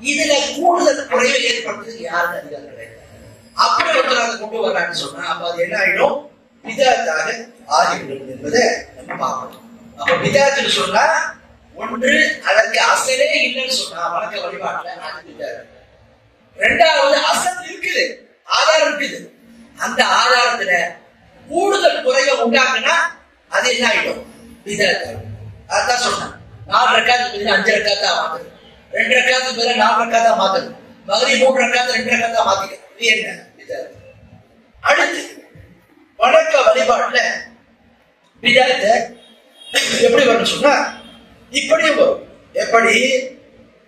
இதுல கூடுதல் குறைவை ஏற்படுத்துறது யாருக்கு அதிகாரம் கிடையாது. அப்படி ஒருத்தர் அதை கொண்டு வர்றான்னு சொன்னா அப்ப அது என்ன ஆயிடும்? பிதாத்தாக ஆகிவிடும் என்பதை நம்ம பார்க்கணும். அப்ப பிதாத்னு சொன்னா ஒன்று அதற்கு அசலே இல்லைன்னு சொன்னா வணக்க வழிபாட்டுல அது பிதாத். 2வது அசல் இருக்குது, ஆதாரம் இருக்குது, அந்த ஆதாரத்துல கூடுதல் குறைவை உண்டாக்குனா அது என்ன ஆயிடும்? பிதாத். அதான் சொன்னேன், 4 ரக்காத்துக்கு 5 ரக்காத்தா மாத்துது, 2 ரக்காத்துக்கு 4 ரக்காத்தா மாத்துது, மக்ரிப் 3 ரக்காத்து 2 ரக்காத்தா மாத்திக்க. இது என்ன? பிதாத். அடுத்து வணக்க வழிபாட்டுல பிதாத் எப்படி வரும் சொன்னா இப்படியும் வரும். எப்படி?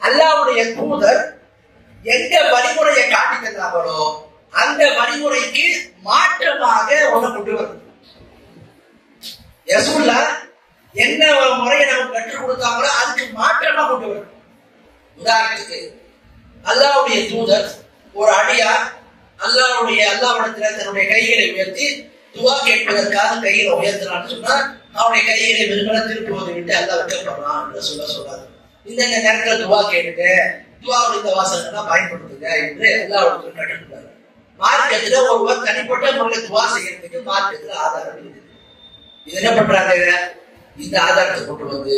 அல்லாஹ்வுடைய தூதர் எந்த வழிமுறையை காட்டி தந்தாங்களோ அந்த வழிமுறைக்கு மாற்றமாக ஒண்ணு கொண்டு வரும். ரசூலுல்லாஹ் என்ன முறையை நமக்கு கற்றுக் கொடுத்தாங்களோ அதுக்கு மாற்றமா கொண்டு வரும். உதாரணத்துக்கு அல்லாஹ்வுடைய தூதர் ஒரு அடியார் அல்லாஹ்விடத்துல தன்னுடைய கைகளை உயர்த்தி துவா கேட்பதற்காக கைகளை உயர்த்தினான்னு சொன்னா அவனுடைய கைகளை வெறுமன திருப்புவதை விட்டு அல்லாஹ் வைக்கப்படுறான் என்று சொல்லாது. இந்த நேரத்தில் துவா கேட்டுங்க, துவாவுடைய இந்த வாசகங்களை பயன்படுத்துங்க என்று அல்லாஹ்விடத்துல கற்றுக்கொண்டார். மார்க்கத்துல ஒருவர் தனிப்பட்ட முறையில் துவா செய்யறதுக்கு மார்க்கத்துல ஆதாரம் இருக்குது. இது என்ன பண்றாங்க? இந்த ஆதாரத்தை கொண்டு வந்து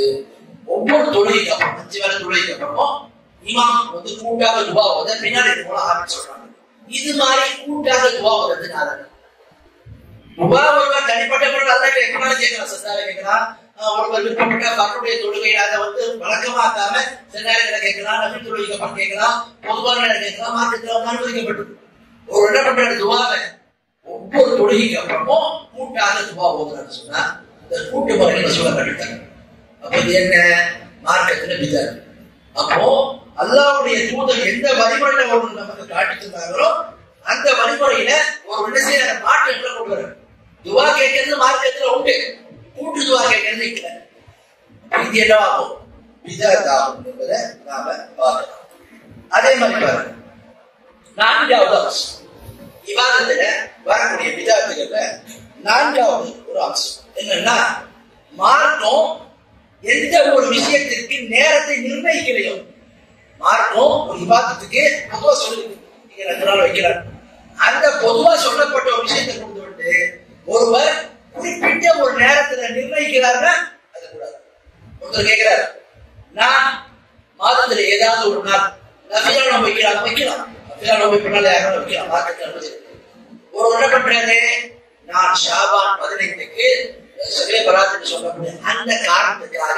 ஒவ்வொரு தொழுகைக்கு அப்புறம் 5 வேளை தொழுகைக்கு அப்புறமும் இமாம் வந்து கூட்டாக துவா ஓத பின்னாடி போல ஆரம்பிச்சு சொல்றாங்க. இது மாதிரி கூட்டாக துவா ஓதுறதுக்கு ஆதாரம். துவா ஒருவர் தனிப்பட்ட முறையில் அல்லாஹ் கேட்கலாம், கேட்கலாம், சத்தாவை கேட்கலாம். ஒருவர் விருப்பப்பட்ட பகலுடைய தொழுகை அதை வந்து வழக்கமாக்காம சில நேரங்களை கேட்கலாம், நபில் தொழுகைக்கு அப்புறம் கேட்கலாம், பொதுவான கேட்கலாம். மார்க்கத்துல அனுமதிக்கப்பட்டது. ஒரு என்ன பண்ற துவாவை ஒவ்வொரு தொழுகைக்கு அப்புறமும் கூட்டாக துவா ஓதுறான்னு சொன்னா இந்த கூட்டு முறையில சொல்ல கட்டுத்தாங்க. அப்ப இது என்ன? மார்க்கத்துல பிதாத். அப்போ அல்லாஹ்வுடைய தூதர் எந்த வழிமுறையில ஒரு நமக்கு காட்டி தந்தாங்களோ அந்த வழிமுறையில ஒரு விடசிய மாற்றங்களை கொண்டு வர துவா கேட்கறது மார்க்கத்துல உண்டு, கூட்டு துவா கேட்கறது இல்லை. இது என்னவாகும்? பிதாத் ஆகும் என்பதை நாம பார்க்கலாம். அதே மாதிரி பாருங்க, 4வது அம்சம் இபாதத்துல வரக்கூடிய பிதாத்துகள்ல 4வது ஒரு அம்சம் என்னன்னா, மார்க்கம் எந்த ஒரு விஷயத்திற்கு நேரத்தை நிர்ணயிக்கலையோ, மார்க்கம் ஒரு இபாதத்துக்கு பொதுவா சொல்லுது, நீங்க 2 நாள் வைக்கிறார், அந்த பொதுவா சொல்லப்பட்ட ஒரு விஷயத்தை கொண்டு வந்து ஒருவர் குறிப்பிட்ட ஒரு நேரத்துல நிர்ணயிக்கிறாருன்னா அது கூடாது. ஒருத்தர் கேட்கிறார், நான் மாதத்துல ஏதாவது ஒரு நாள் நஃபிலா நோன்பு வைக்கலாம், நஃபிலா நோன்பு பண்ணால யாரும் வைக்கலாம், மார்க்கத்தில் அனுமதி. ஒரு என்ன பண்றாரு, நான் ஷாபான் 15க்கு சபே பராத்துன்னு சொல்லக்கூடிய அந்த காரணத்துக்காக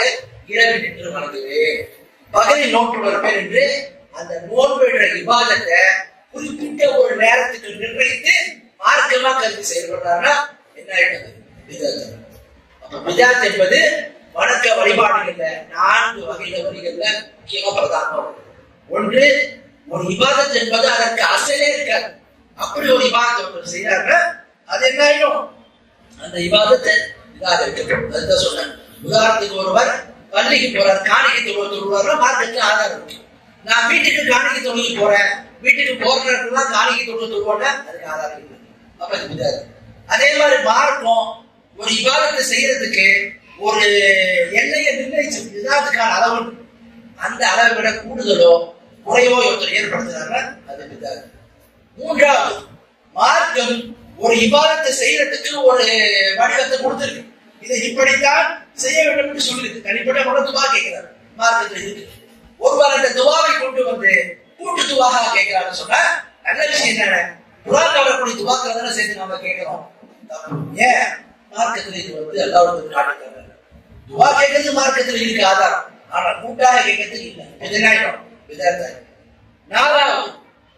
இரவு நின்று வணங்குவேன், பகலில் நோன்பு வைப்பேன் என்று அந்த நோன்பு என்ற இபாதத்தை குறிப்பிட்ட ஒரு நேரத்துக்கு நிர்ணயித்து மார்க்கமா கருதி செயல்படுறாருன்னா என்ன ஆயிட்டது? பிதாத். அப்ப பிதாத் என்பது வணக்க வழிபாடுகள்ல 4 வகைகள்ல முக்கியமா பிரதானம். ஒன்று, ஒரு இபாதத் என்பது அதற்கு அசலே இருக்காது. அப்படி ஒரு இபாதத்தை செய்யறாங்க, அது என்ன ஆயிடும்? அந்த இபாதத்தை இதாக இருக்கட்டும். அதுதான் சொன்னேன். உதாரணத்துக்கு ஒருவர் பள்ளிக்கு போறார், காணிக்கை தொழுவார், மார்க்கெட்ல ஆதாரம் இருக்கு. நான் வீட்டுக்கு காணிக்கை தொழுகி போறேன், வீட்டுக்கு போற நேரத்துல காணிக்கை தொழுவோட அதுக்கு ஆதாரம் இல்லை. அப்ப இது பிதாத். அதே மாதிரி மார்க்கம் ஒரு இபாதத்தை செய்யறதுக்கு ஒரு எல்லையை நிர்ணயிச்சு, இதுதான் அதுக்கான அளவு, அந்த அளவை விட கூடுதலோ குறைவோ ஒருத்தர் ஏற்படுத்துறாங்க, அது பிதாத். மூன்றாவது, மார்க்கம் ஒரு இபாதத்தை செய்யறதுக்கு ஒரு வடிவத்தை கொடுத்திருக்கு, இதை இப்படித்தான் செய்ய வேண்டும் என்று சொல்லிருக்கு. தனிப்பட்ட முறை துவா கேட்கிறார், மார்க்கத்தில் இருக்கு. ஒருவர் அந்த துவாவை கொண்டு வந்து கூட்டு துவாக கேட்கிறான்னு சொன்னா நல்ல விஷயம் என்னென்ன, குர்ஆன்ல வரக்கூடிய துவாக்களை தானே சேர்த்து நாம கேட்கிறோம். ஏன் மார்க்கத்தில் இது வந்து எல்லாரும் காட்டுறாங்க, துவா கேட்கறது மார்க்கத்தில் இருக்கு ஆதாரம், ஆனா கூட்டாக கேட்கறதுக்கு இல்லை. எதனாயிடும்? பிதாத். நாலாவது,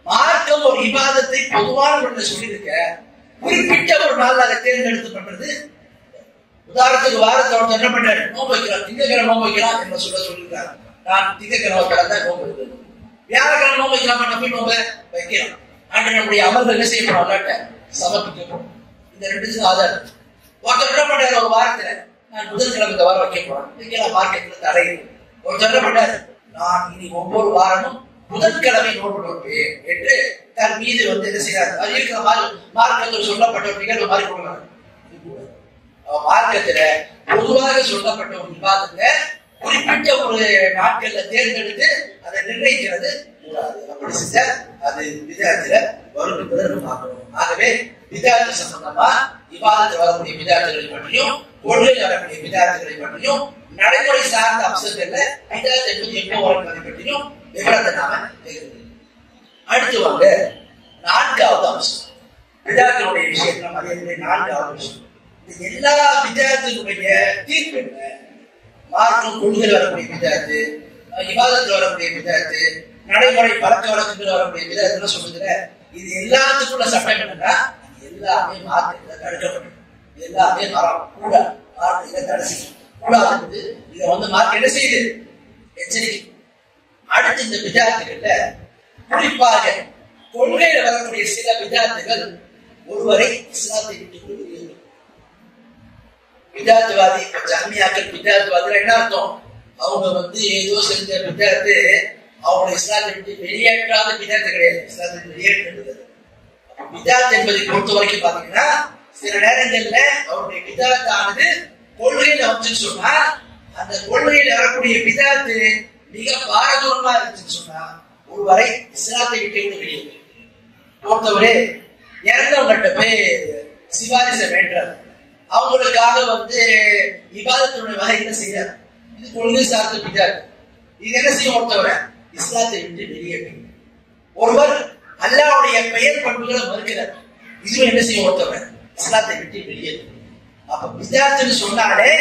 மார்க்கம் ஒரு இபாதத்தை பொதுவான முறையில் சொல்லியிருக்க, குறிப்பிட்ட ஒரு நாள் அதை தேர்ந்தெடுத்து பண்றது. உதாரணத்துக்கு வாரத்தோட என்ன பண்றாரு, நோன்பு வைக்கிறார், திங்கக்கிழமை நோன்பு வைக்கலாம் என்ன சொல்லியிருக்காரு, நான் திங்கக்கிழமை கடந்த நோன்பு வைக்கிறேன், வியாழக்கிழமை நோன்பு வைக்கலாமா, நம்பி நோன்பை வைக்கலாம். ஆண்டு நம்முடைய அமர்வு என்ன செய்யணும், அல்லாட்ட சமர்ப்பிக்கணும். இந்த 2 ஆதாரம். ஒருத்தர் என்ன பண்றாரு, ஒரு வாரத்துல நான் புதன்கிழமை இந்த வாரம் வைக்க போறேன், வைக்கலாம், மார்க்கெட்ல தடை. ஒருத்தர் என்ன பண்றாரு, நான் இனி ஒவ்வொரு வாரமும் புதன்கிழமை நோன்பு வைப்பேன் என்று தன் மீது வந்து என்ன செய்யாது, அது இருக்கிற மாதிரி மார்க்கத்தில் சொல்லப்பட்ட ஒரு நிகழ்வு மாதிரி கொடுக்கிறார். மார்க்கத்துல பொதுவாக சொல்லப்பட்ட ஒரு விவாதத்தை குறிப்பிட்ட ஒரு நாட்கள்ல தேர்ந்தெடுத்து அதை நிர்ணயிக்கிறது கூடாது. அப்படி செஞ்சா அது பிதாத்துல வரும் என்பதை நம்ம பார்க்கணும். ஆகவே பிதாத்து சம்பந்தமா விவாதத்தில் வரக்கூடிய பிதாத்துகளை பற்றியும், கொள்கையில் வரக்கூடிய பிதாத்துகளை பற்றியும், நடைமுறை சார்ந்த அம்சங்கள்ல பிதாத் என்பது எப்போ வரும் பற்றியும் விவரத்தை நாம கேட்கிறது. அடுத்து வாங்க 4வது அம்சம், பிதாத்தினுடைய விஷயத்துல மரியாதை 4வது விஷயம். எல்லா பிதாத்தினுடைய தீர்ப்பு என்ன? மார்க்கம் கொள்கையில் வரக்கூடிய பிதாத்து, விவாதத்தில் வரக்கூடிய பிதாத்து, நடைமுறை பழக்க வழக்கத்தில் வரக்கூடிய பிதாத்து சொல்லுதுல, இது எல்லாத்துக்குள்ள சட்டம் என்னன்னா எல்லாமே மார்க்கத்துல தடுக்கப்பட்டது, எல்லாமே மரம் கூட மார்க்கத்துல தடை செய்யும் கூடாது. இதை வந்து மார்க் என்ன செய்யுது, எச்சரிக்கை. அடுத்து இந்த பிதாத்துகள்ல குறிப்பாக கொள்கையில வரக்கூடிய சில பிதாத்துகள் ஒருவரை இஸ்லாத்தை விட்டு கொள்கிறது. பிதாத்துவாதி ஜஹ்மியாக்கள் பிதாத்துவாதிகள் என்ன அர்த்தம், அவங்க வந்து ஏதோ செஞ்ச பிதாத்து அவங்க இஸ்லாத்தை விட்டு வெளியேற்றாத பிதாத்து கிடையாது, இஸ்லாத்தை வெளியேற்றது. பிதாத் என்பதை பொறுத்த வரைக்கும் பாத்தீங்கன்னா சில நேரங்கள்ல அவருடைய பிதாத்தானது கொள்கையில வந்துன்னு சொன்னா, அந்த கொள்கையில வரக்கூடிய பிதாத்து மிக பாரதூரமா இருந்துச்சுன்னு சொன்னா ஒருவரை இஸ்லாத்தை விட்டு வெளியேறு. பொறுத்தவரை இறந்தவங்கள்ட்ட போய் சிபாரிசை வேண்டார், அவங்களுக்காக வந்து விவாதத்தினுடைய வகைகளை செய்யறாரு. இது கொள்கை சார்ந்த பிதாத்து. இது என்ன செய்ய பொறுத்தவரை இஸ்லாத்தை விட்டு வெளியேறு. ஒருவர் அல்லாஹ்வுடைய பெயர் பண்புகளை மறுக்கிறார், இதுவும் என்ன செய்ய பொறுத்தவரை இஸ்லாத்தை விட்டு வெளியேறு. அப்ப பிதாத்துன்னு சொன்னாலே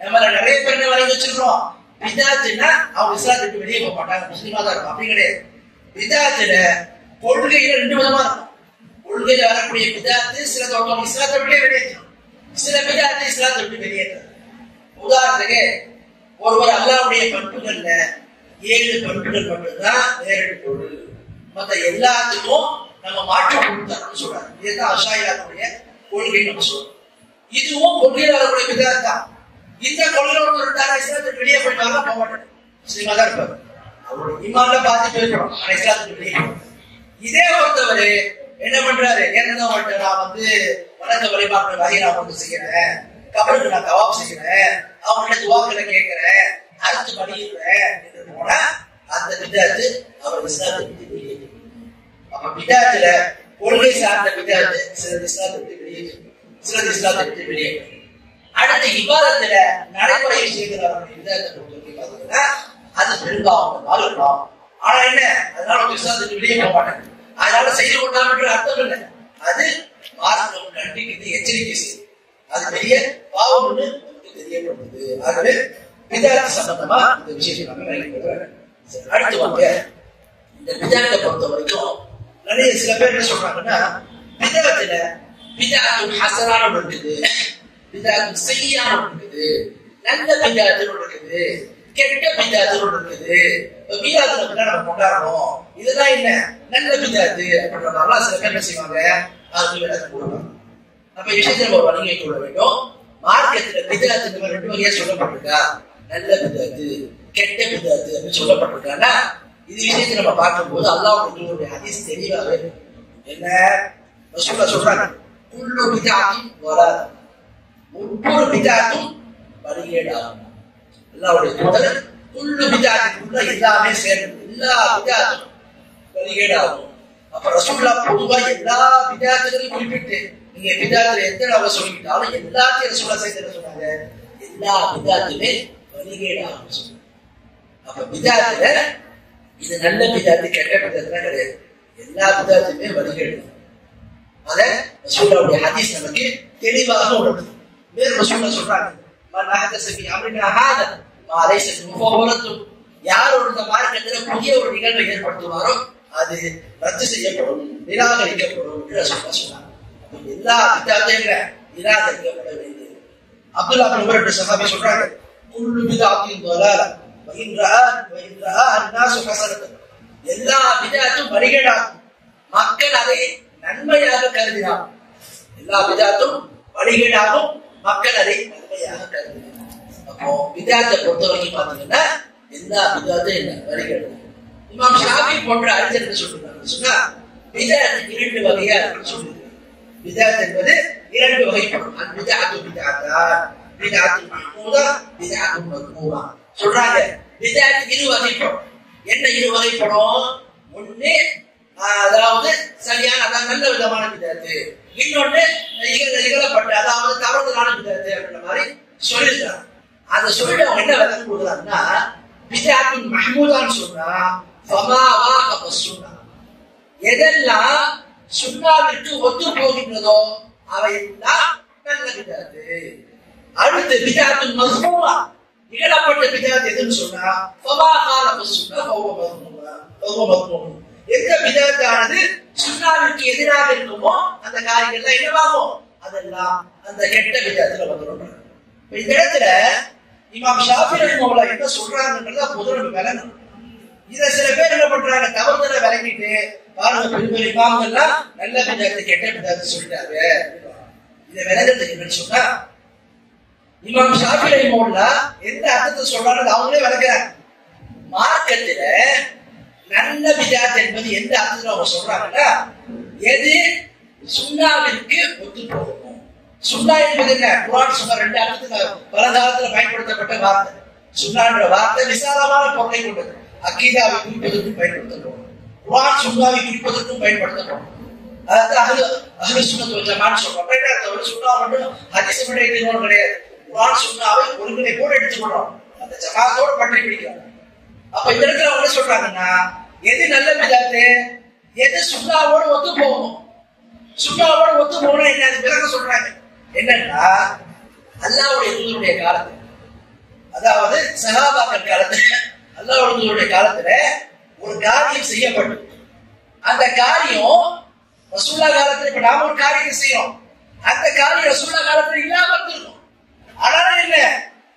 நம்மள நிறைய பேர் வரை வச்சிருக்கோம், பிதாத்துன்னா அவங்க இஸ்லாத்தை விட்டு வெளியே போக மாட்டாங்க, முஸ்லிமா தான் இருக்கும். அப்படி கிடையாது. பிதாத்துல கொள்கையில 2 விதமா இருக்கும். கொள்கையில வரக்கூடிய பிதாத்து சில தோட்டம் இஸ்லாத்தை விட்டு வெளியேற்றணும், சில பிதாத்து இஸ்லாத்தை விட்டு வெளியேற்றணும். உதாரணத்துக்கு ஒருவர் அல்லாஹ்வுடைய பண்புகள்ல 7 பண்புகள் மட்டும்தான் நேரடி பொருள், மற்ற எல்லாத்துக்கும் நம்ம மாற்றம் கொடுத்தாருன்னு சொல்றாரு. இதுதான் அஷாயிராவுடைய கொள்கை நம்ம சொல்றோம். இதுவும் கொள்கையில வரக்கூடிய பிதாத்து தான். இந்த கொள்கையோடு இருந்தாரா இஸ்லாத்துக்கு வெளியே போயிட்டாங்க, போக மாட்டாங்க, முஸ்லிமா தான் இருப்பாரு. அவருடைய ஈமான்ல பாதிப்பு இருக்கணும், ஆனா இஸ்லாத்துக்கு வெளியே போவாங்க. இதே ஒருத்தவர் என்ன பண்றாரு, ஏன்னா நான் வந்து வணக்க வழிபாட்டு வகை நான் வந்து செய்யறேன், கபருக்கு நான் தவாப் செய்கிறேன், அவங்கள்ட்ட துவாக்களை கேட்கிறேன், அறுத்து பண்ணிடுறேன் என்று போனா அந்த பிதாத்து அவர் இஸ்லாத்தை விட்டு வெளியேற்று. அப்ப பிதாத்துல கொள்கை சார்ந்த பிதாத்து சிலது இஸ்லாத்தை விட்டு வெளியேற்று, சிலது இஸ்லாத்தை விட்டு வெளியேற்று. அடுத்த இபாதத்துல நடைமுறை செய்கிறார்கள் பிதாத்தை பொறுத்தவரை பார்த்தீங்கன்னா அது பெரும்பாலும் இருக்கலாம். ஆனா என்ன, அதனால ஒரு இஸ்லாத்துக்கு வெளியே போக மாட்டாங்க, அதனால செய்து கொண்டாம் என்று அர்த்தம் இல்லை. அது மார்க்கம் கண்டிக்கிறது, எச்சரிக்கை செய்யும். அது பெரிய பாவம் ஒன்று தெரியப்படுது. ஆகவே பிதாத்து சம்பந்தமா இந்த விஷயத்தை நம்ம அடுத்து வாங்க. இந்த பிதாத்தை பொறுத்த வரைக்கும் நிறைய சில பேர் என்ன சொல்றாங்கன்னா, பிதாத்துல பிதாத்து ஹசனான இருக்குது, பிதாத்து செய்யான இருக்குது, நல்ல பிதாத்து இருக்குது, கெட்ட பிதாத்து இருக்குது. மீலாதுல நம்ம கொண்டாடணும், இதுதான் என்ன நல்ல பிதாத்து அப்படின்றதால சில பேர் என்ன செய்வாங்க, அது விளக்கம் கொடுப்பாங்க. அப்ப விஷயத்துல நம்ம வணிகை கொள்ள வேண்டும். மார்க்கெட்ல பிதாத்து ரெண்டு வகையா சொல்லப்பட்டிருக்கா, நல்ல பிதாத்து கெட்ட பிதாத்து அப்படின்னு சொல்லப்பட்டிருக்காங்கன்னா இது விஷயத்தை நம்ம பார்க்கும்போது அல்லாஹ்வுடைய ஹதீஸ் தெளிவாக என்ன ரசூலுல்லாஹ் சொல்றாங்க, குல்லு பிதாத்தின் வலால், ஒவ்வொரு பிதாத்தும் வழிகேடாகும். அல்லாஹ்வுடைய தூதர் குல்லு பிதாத்தின் எல்லாமே சேர்ந்து எல்லா பிதாத்தும் வழிகேடாகும். அப்ப ரசூலுல்லாஹ் பொதுவா எல்லா பிதாத்துகளையும் குறிப்பிட்டு நீங்க பிதாத்துல எத்தனை அவ சொல்லிக்கிட்டாலும் எல்லாத்தையும் ரசூலுல்லாஹ் சேர்த்து சொன்னாங்க, எல்லா பிதாத்துமே வழிகேடாகும் சொன்னாங்க. அப்ப பிதாத்துல இது நல்ல பிதாத்து கெட்ட பிதாத்துனா கிடையாது, எல்லா பிதாத்துமே வழிகேடு. அத ரசூலுல்லாஹ்வுடைய ஹதீஸ் நமக்கு தெளிவாக உணர்த்துது. வேறு ரசூலுல்லாஹ் சொல்றாங்க, மன் அஹதஸ ஃபீ அம்ரினா ஹாதா மா லைஸ முஃபவ்வரத்து, யார் ஒரு மார்க்கத்துல புதிய ஒரு நிகழ்வை ஏற்படுத்துவாரோ அது ரத்து செய்யப்படும், நிராகரிக்கப்படும் என்று ரசூலுல்லாஹ் சொன்னாங்க. எல்லா பிதாத்தையும் நிராகரிக்கப்பட வேண்டியது. அப்துல்லாஹ் இப்னு உமர் என்ற சஹாபி சொல்றாங்க, குல்லு பிதாத்தின் தலால வ இன் ரஆ அன்னாஸு ஹஸனத், எல்லா பிதாத்தும் வழிகேடாகும், மக்கள் அதை நன்மையாக கருதினார். எல்லா பிதாத்தும் வழிகேடாகும், மக்கள் அதை நன்மையாக கருதினார். அப்போ பிதாத்தை பொறுத்தவரைக்கும் பாத்தீங்கன்னா எல்லா பிதாத்தும் என்ன வழிகேடு. இமாம் ஷாஃபி போன்ற அறிஞர்கள் சொல்றாங்க, சொன்னா பிதாத் இரண்டு வகையா சொல்லுங்க. பிதாத் என்பது இரண்டு வகைப்படும். பிதாத்து பிதாத்தான், பிதாத்து மஹ்மூதா, பிதாத்து மத்மூமா சொல்றாங்க. பிதாத் இரு வகைப்படும். என்ன இரு வகைப்படும்? ஒண்ணு அதாவது சரியான அதாவது நல்ல விதமான பிதாத்து, இன்னொன்னு இகழப்பட்ட அதாவது தவறுதலான பிதாத்து அப்படின்ற மாதிரி சொல்லிருக்காங்க. அந்த சொல்லிட்டு அவங்க என்ன விளக்கம் கொடுக்குறாங்கன்னா, பிதாத்து மஹ்மூதான்னு சொன்னா ஃபமாவா கபசுன்னா, எதெல்லாம் சுன்னாவிற்கு ஒத்து போகின்றதோ அவையெல்லாம் நல்ல பிதாத்து. அடுத்து பிதாத்து மஸ்மூமா, இகழப்பட்ட பிதாத்து எதுன்னு சொன்னா ஃபமா கபசுன்னா ஃபவ மஸ்மூமா, எந்த பிதாத்தானது சுன்னாவிற்கு எதிராக இருக்குமோ அந்த காரியங்கள்லாம் என்னவாகும், அதெல்லாம் அந்த கெட்ட பிதாத்துல வந்துடும். இந்த இடத்துல இமாம் ஷாஃபி ரஹ்மத்துல்லாஹி என்ன சொல்றாங்கன்றத பொதுவா விளங்கணும். இத சில பேர் என்ன பண்றாங்க, தவறுதலை விளங்கிட்டு பாருங்க பெரிய பெரிய இமாம்கள்லாம் நல்ல பிதாத்து கெட்ட பிதாத்து சொல்லிட்டாங்க. இதை விளங்குறதுக்கு என்னன்னு சொன்னா, இமாம் ஷாஃபி ரஹ்மத்துல்லாஹ் எந்த அர்த்தத்தை சொல்றாங்க அவங்களே விளக்குறாங்க. மார்க்கத்துல நல்ல பிதாத் என்பது எந்த அர்த்தத்துல அவங்க சொல்றாங்கன்னா, எது சுன்னாவிற்கு ஒத்து போகும். சுன்னா என்பது என்ன, குர்ஆன் சுன்னா ரெண்டு அர்த்தத்துல பல காலத்துல பயன்படுத்தப்பட்ட வார்த்தை. சுன்னான்ற வார்த்தை விசாலமான பொருளை கொண்டது. அக்கீதாவை குறிப்பதற்கும் பயன்படுத்தப்படும், குர்ஆன் சுன்னாவை குறிப்பதற்கும் பயன்படுத்தப்படும். அதாவது அஹ்லு சுன்னத் வல் ஜமாஅத் சொல்றோம். ஒரு சுன்னா மட்டும் ஹதீஸ் மட்டும் எடுத்துக்கணும் கிடையாது, குர்ஆன் சுன்னாவை ஒருங்கிணைப்போடு எடுத்துக்கணும், அந்த ஜமாஅத்தோட பற்றி பிடிக்கிறோம். அப்ப இந்த இடத்துல அவங்க சொல்றாங்கன்னா, எது நல்ல பிதாத்து, எது சுன்னாவோட ஒத்து போகும். சுன்னாவோட ஒத்து போகணும் என்ன அது விளக்க சொல்றாங்க. என்னன்னா அல்லாஹ்வுடைய தூதருடைய காலத்துல, அதாவது சஹாபாக்கள் காலத்துல, அல்லாஹ்வுடைய தூதருடைய காலத்துல ஒரு காரியம் செய்யப்படும். அந்த காரியம் ரசூலுல்லாஹ் காலத்துல இப்ப நாம ஒரு காரியம் செய்யறோம், அந்த காரியம் ரசூலுல்லாஹ் காலத்துல இல்லாம இருந்திருக்கும். ஆனால் என்ன,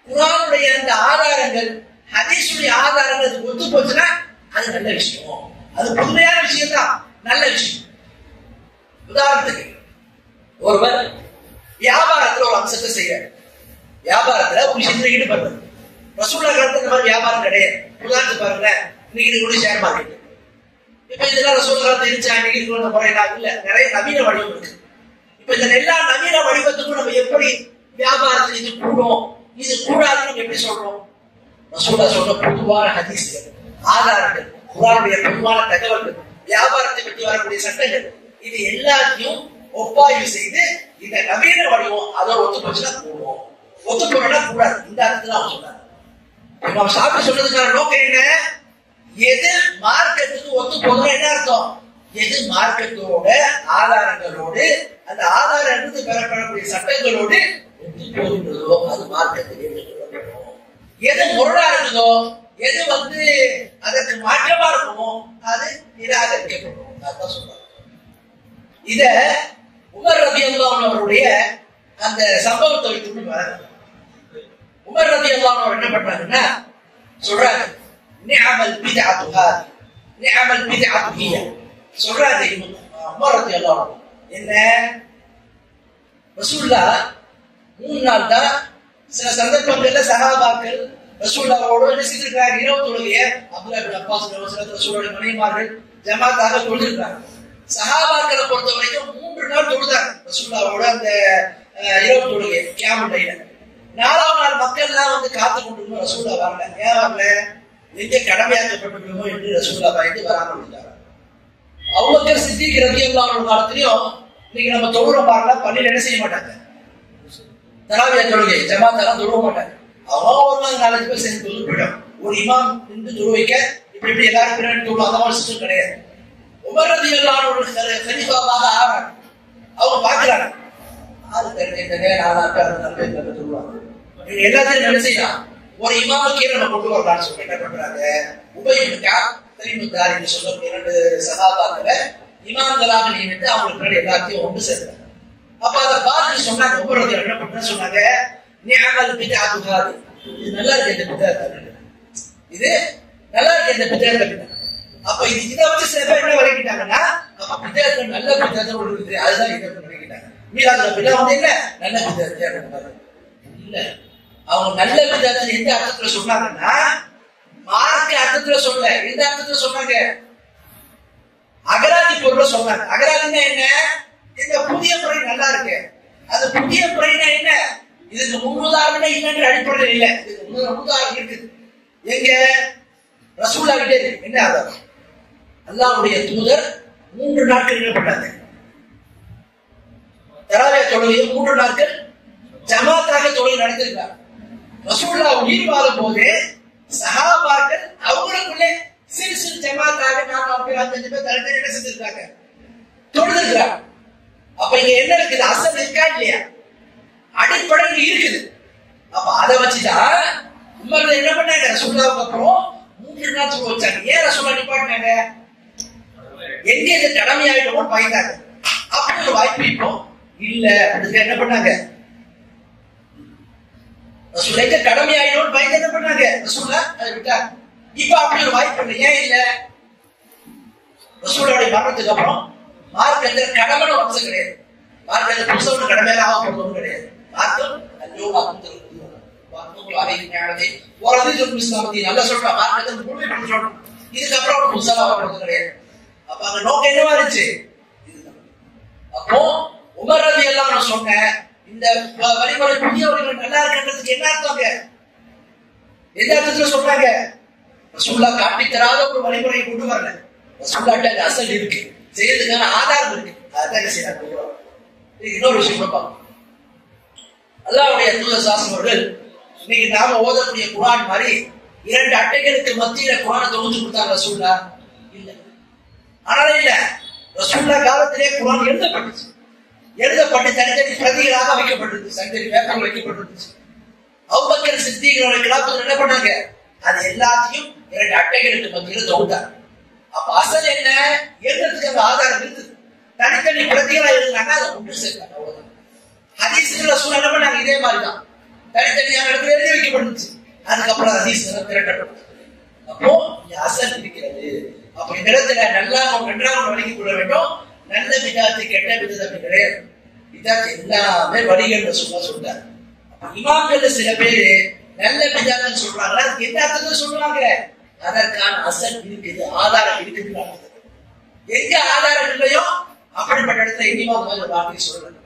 குர்ஆனுடைய அந்த ஆதாரங்கள் ஹதீஸுடைய ஆதாரங்கள் ஒத்து போச்சுன்னா அது நல்ல விஷயம், அது புதுமையான விஷயம் தான், நல்ல விஷயம். உதாரணத்துக்கு ஒருவர் வியாபாரத்துல ஒரு அம்சத்தை செய்யறாரு, வியாபாரத்துல ஒரு விஷயத்துல ஈடுபடுறது. ரசூலுல்லாஹ் காலத்துல இந்த மாதிரி வியாபாரம் கிடையாது. உதாரணத்துக்கு பாருங்க, இன்னைக்கு கூட ஷேர் மார்க்கெட், இப்ப இதெல்லாம் ரசூலுல்லாஹ் காலத்துல இருந்துச்சா, இன்னைக்கு முறையெல்லாம் இல்ல, நிறைய நவீன வடிவம் இருக்கு. இப்ப இந்த எல்லா நவீன வடிவத்துக்கும் நம்ம எப்படி வியாபாரத்தில் இது கூடும் இது கூடாதுன்னு எப்படி சொல்றோம்? ரசூலுல்லாஹ் சொல்ற பொதுவான ஹதீஸ்கள், ஆதாரங்கள், குர்ஆனுடைய பொதுவான தகவல்கள், வியாபாரத்தை பற்றி வரக்கூடிய சட்டங்கள், இது எல்லாத்தையும் ஒப்பாய்வு செய்து இந்த நவீன வடிவம் அதோட ஒத்து போச்சுன்னா கூடும், ஒத்து போனா கூடாது. இந்த அர்த்தத்துல அவன் சொன்னார். இமாம் ஷாஃபி சொன்னதுக்கான நோக்கம் என்ன? எது மார்க்கெட்டுக்கு ஒத்து போதும் என்ன அர்த்தம்? எது மார்க்கெட்டோட ஆதாரங்களோடு அந்த ஆதாரத்திலிருந்து பெறப்படக்கூடிய சட்டங்களோடு ஒத்து போகின்றதோ அது மார்க்கெட்டுக்கு ஏற்றுக்கொள்ளப்படும். எது முரணா இருக்குதோ, எது அதற்கு மாற்றமா இருக்குமோ அது நிராகரிக்கப்படும். அதான் சொல்றாங்க. இத உமர் ரலியல்லாஹு அன்ஹு அவருடைய அந்த சம்பவத்தை வைத்து வர உமர் ரலியல்லாஹு அன்ஹு என்ன பண்றாங்கன்னா சொல்றாங்க, நிஅமல் பித்அத்து ஹாதி நிஅமல் பித்அத்து ஹிய. சொல்றாங்க உமர் ரலியல்லாஹு அன்ஹு என்ன, ரசூலுல்லாஹ் 3 நாள் தான் சில சந்தர்ப்பங்கள்ல சஹாபாக்கள் ரசூலுல்லாஹ்வோடு என்ன செய்திருக்காங்க, இரவு தொழுகையை அப்துல்லாஹ் இப்னு அப்பாஸ் ரசூலுல்லாஹ்வுடைய மனைவிமார்கள் ஜமாத்தாக தொழுதிருக்காங்க. சஹாபாக்களை பொறுத்த வரைக்கும் 3 நாள் தொழுதாங்க ரசூலுல்லாஹ்வோட அந்த இரவு தொழுகை கியாமுல் லைல. 4ஆம் நாள் மக்கள் எல்லாம் காத்து கொண்டு ரசூலுல்லாஹ் வரல. ஏன் வரல? எங்க கடமையாக்கப்பட்டுமோ என்று ரசூலுல்லாஹ் பயந்து வராமல் இருந்தார். அபூபக்கர் சித்திக் ரலியல்லாஹு அன்ஹு காலத்திலயும் இன்னைக்கு நம்ம தொழுற பாருங்க, பள்ளியில என்ன செய்ய மாட்டாங்க, தராவியா தொழுகை ஜமாத்தெல்லாம் தொழுவ மாட்டாங்க. அவங்க ஒரு நாள் 4 பேர் சேர்ந்து தொழுது போயிடும். ஒரு இமாம் நின்று தொழு வைக்க இப்படி எல்லாரும் பின்னாடி தொழு, அந்த மாதிரி சிஸ்டம் கிடையாது. உமர் ரலியல்லாஹு அன்ஹு கலீஃபாவாக ஆறாங்க. அவங்க பாக்குறாங்க எல்லாத்தையும் என்ன செய்யலாம், ஒரு இமாமுக்கே நம்ம கொண்டு வரலாம்னு சொல்லி என்ன பண்றாங்க, உபய் இப்னு கஅப், தரீம் தார் என்று சொல்லக்கூடிய 2 சஹாபாக்களை இமாம்களாக நியமித்து அவங்களுக்கு எல்லாத்தையும் ஒன்று சேர்த்தாங்க. அப்ப அதை பார்த்து சொன்னாங்க, உமர் ரலியல்லாஹு அன்ஹு என்ன பண்ண சொன்னாங்க, நிஅமல் பித்அத்து ஹாதி, இது நல்லா இருக்கு இந்த பித்அத், இது நல்லா இருக்கு இந்த பித்அத். அப்ப இதை வச்சு சில பேர் என்ன விளக்கிட்டாங்கன்னா, அப்ப பித்அத் நல்ல பித்அத் ஒன்று இருக்குது, அதுதான் இதை விளக்கிட்டாங்க. மீராதுல பித்அத் என்ன நல்ல பித்அத் இல்ல. அவங்க நல்ல பித்அத் எந்த அர்த்தத்துல சொன்னாங்கன்னா, மார்க்க அர்த்தத்துல சொல்ல, எந்த அர்த்தத்துல சொன்னாங்க, அகராதி பொருளை சொன்னாங்க. அகராதினா என்ன, இந்த புதிய முறை நல்லா இருக்கு, அது புதிய முறைனா என்ன, இதுக்கு முன்னுதாரணமே இல்லைன்ற அடிப்படையில் இல்ல, இதுக்கு முன்னுதாரணம் இருக்குது. எங்க ரசூலுல்லாஹ் கிட்ட இருக்கு. என்ன ஆதாரம்? அல்லாஹ்வுடைய தூதர் 3 நாட்கள் என்ன பண்ணாங்க, தராவியா தொழுகையை 3 நாட்கள் ஜமாத்தாக தொழுகை நடத்திருக்காங்க. ரசூலுல்லாஹ் உயிர் வாழும் போது சஹாபாக்கள் அவங்களுக்குள்ளே சிறு சிறு ஜமாத்தாக 4 பேர் 5 பேர் தனித்தனி என்ன செஞ்சிருக்காங்க, தொழுதிருக்காங்க. அப்ப இங்க என்ன இருக்குது, அசல் இருக்கா இல்லையா, அடிப்படை இருக்குது. அப்ப அதை வச்சுதான் உமர் என்ன பண்ணாங்க, ரசூலுல்லாஹ்வுக்கு அப்புறம் 3 நாள் தொழ வச்சாங்க. ஏன் ரசூலுல்லாஹ் நிப்பாட்டினாங்க, எங்க இது கடமையாயிட்டோமோ பயந்தாங்க. அப்படி ஒரு வாய்ப்பு இப்போ இல்ல, அதுக்கு என்ன பண்ணாங்க, ரசூலுல்லாஹ் கடமையாயிட்டோம் பயந்து என்ன பண்ணாங்க, ரசூலுல்லாஹ் அதை விட்டாங்க. இப்ப அப்படி ஒரு வாய்ப்பு இல்லை. ஏன் இல்ல, ரசூலுல்லாஹ்வுடைய மரணத்துக்கு அப்புறம் மார்க்கத்தில் கடமையான வம்சம் கிடையாது, மார்க்கத்தில் புதுசு கடமையில ஆகப்படுறதும் கிடையாது. மார்க்கம் நல்லா சொல்றா, மார்க்கத்தில் முழுமை சொல்லணும். இதுக்கப்புறம் புதுசாக ஆகப்படுறது கிடையாது. அப்ப அந்த நோக்கம் என்னவா இருந்துச்சு. அப்போ உமர் ரலியல்லாஹு அன்ஹு சொன்ன இந்த வழிமுறை புதிய வழிமுறை நல்லா இருக்குன்றதுக்கு என்ன அர்த்தம், எந்த அர்த்தத்துல சொல்றாங்க, ரசூலுல்லாஹ் காட்டி தராத ஒரு வழிமுறையை கொண்டு வரல, ரசூலுல்லாஹ்ட்ட அசல் இருக்கு, செய்யறதுக்கான ஆதாரம் இருக்கு, அதான் என்ன செய்யறாங்க. இன்னொரு விஷயம் பார்ப்போம், அல்லாஹ்வுடைய தூதர் ஸல்லல்லாஹு அவர்கள் இன்னைக்கு நாம ஓதக்கூடிய குர்ஆன் மாதிரி 2 அட்டைகளுக்கு மத்தியில குர்ஆனை தொகுத்து கொடுத்தாங்க ரசூலுல்லாஹ் இல்ல. ஆனால் இல்ல, ரசூலுல்லாஹ் காலத்திலே குர்ஆன் எழுதப்பட்டுச்சு, எழுதப்பட்டு தனித்தனி பிரதிகளாக வைக்கப்பட்டிருந்துச்சு, தனித்தனி பேப்பர்கள் வைக்கப்பட்டிருந்துச்சு. அபூபக்கர் சித்திக் அவர்கள் என்ன பண்ணாங்க, அது எல்லாத்தையும் 2 அட்டைகளுக்கு மத்தியில தொகுத்தாங்க. அப்ப அசல் என்ன, எழுதுறதுக்கு அந்த ஆதாரம் இருக்குது, தனித்தனி பிரதிகளா எழுதுனாங்க, அதை ஒன்று சேர்த்தாங்க. அவ்வளவுதான். ஹதீஸ்ல ரசூலுல்லாஹ் என்ன பண்ணாங்க, இதே மாதிரிதான் தனித்தனியாக எழுதி வைக்கப்பட்டுச்சு. அதுக்கப்புறம் ஹதீஸ் திரட்டப்பட்டது. அப்போ அசல் இருக்கிறது. அப்ப இந்த இடத்துல நன்றாக வழங்கிக் கொள்ள வேண்டும். நல்ல பிதாத்து கெட்ட பிதாத்து கிடையாது, பிதாத்து எல்லாமே வழிகள் ரசூலுல்லாஹ் சொல்றாங்க. இமாம்கள் சில பேரு நல்ல பிதாத்துன்னு சொல்றாங்க, அதுக்கு எந்த அர்த்தத்துல சொல்றாங்க, அதற்கான அசல் இருக்குது, ஆதாரம் இருக்குது. எங்க ஆதாரம் இல்லையோ அப்படிப்பட்ட இடத்துல இனிமா வார்த்தை சொல்றாங்க.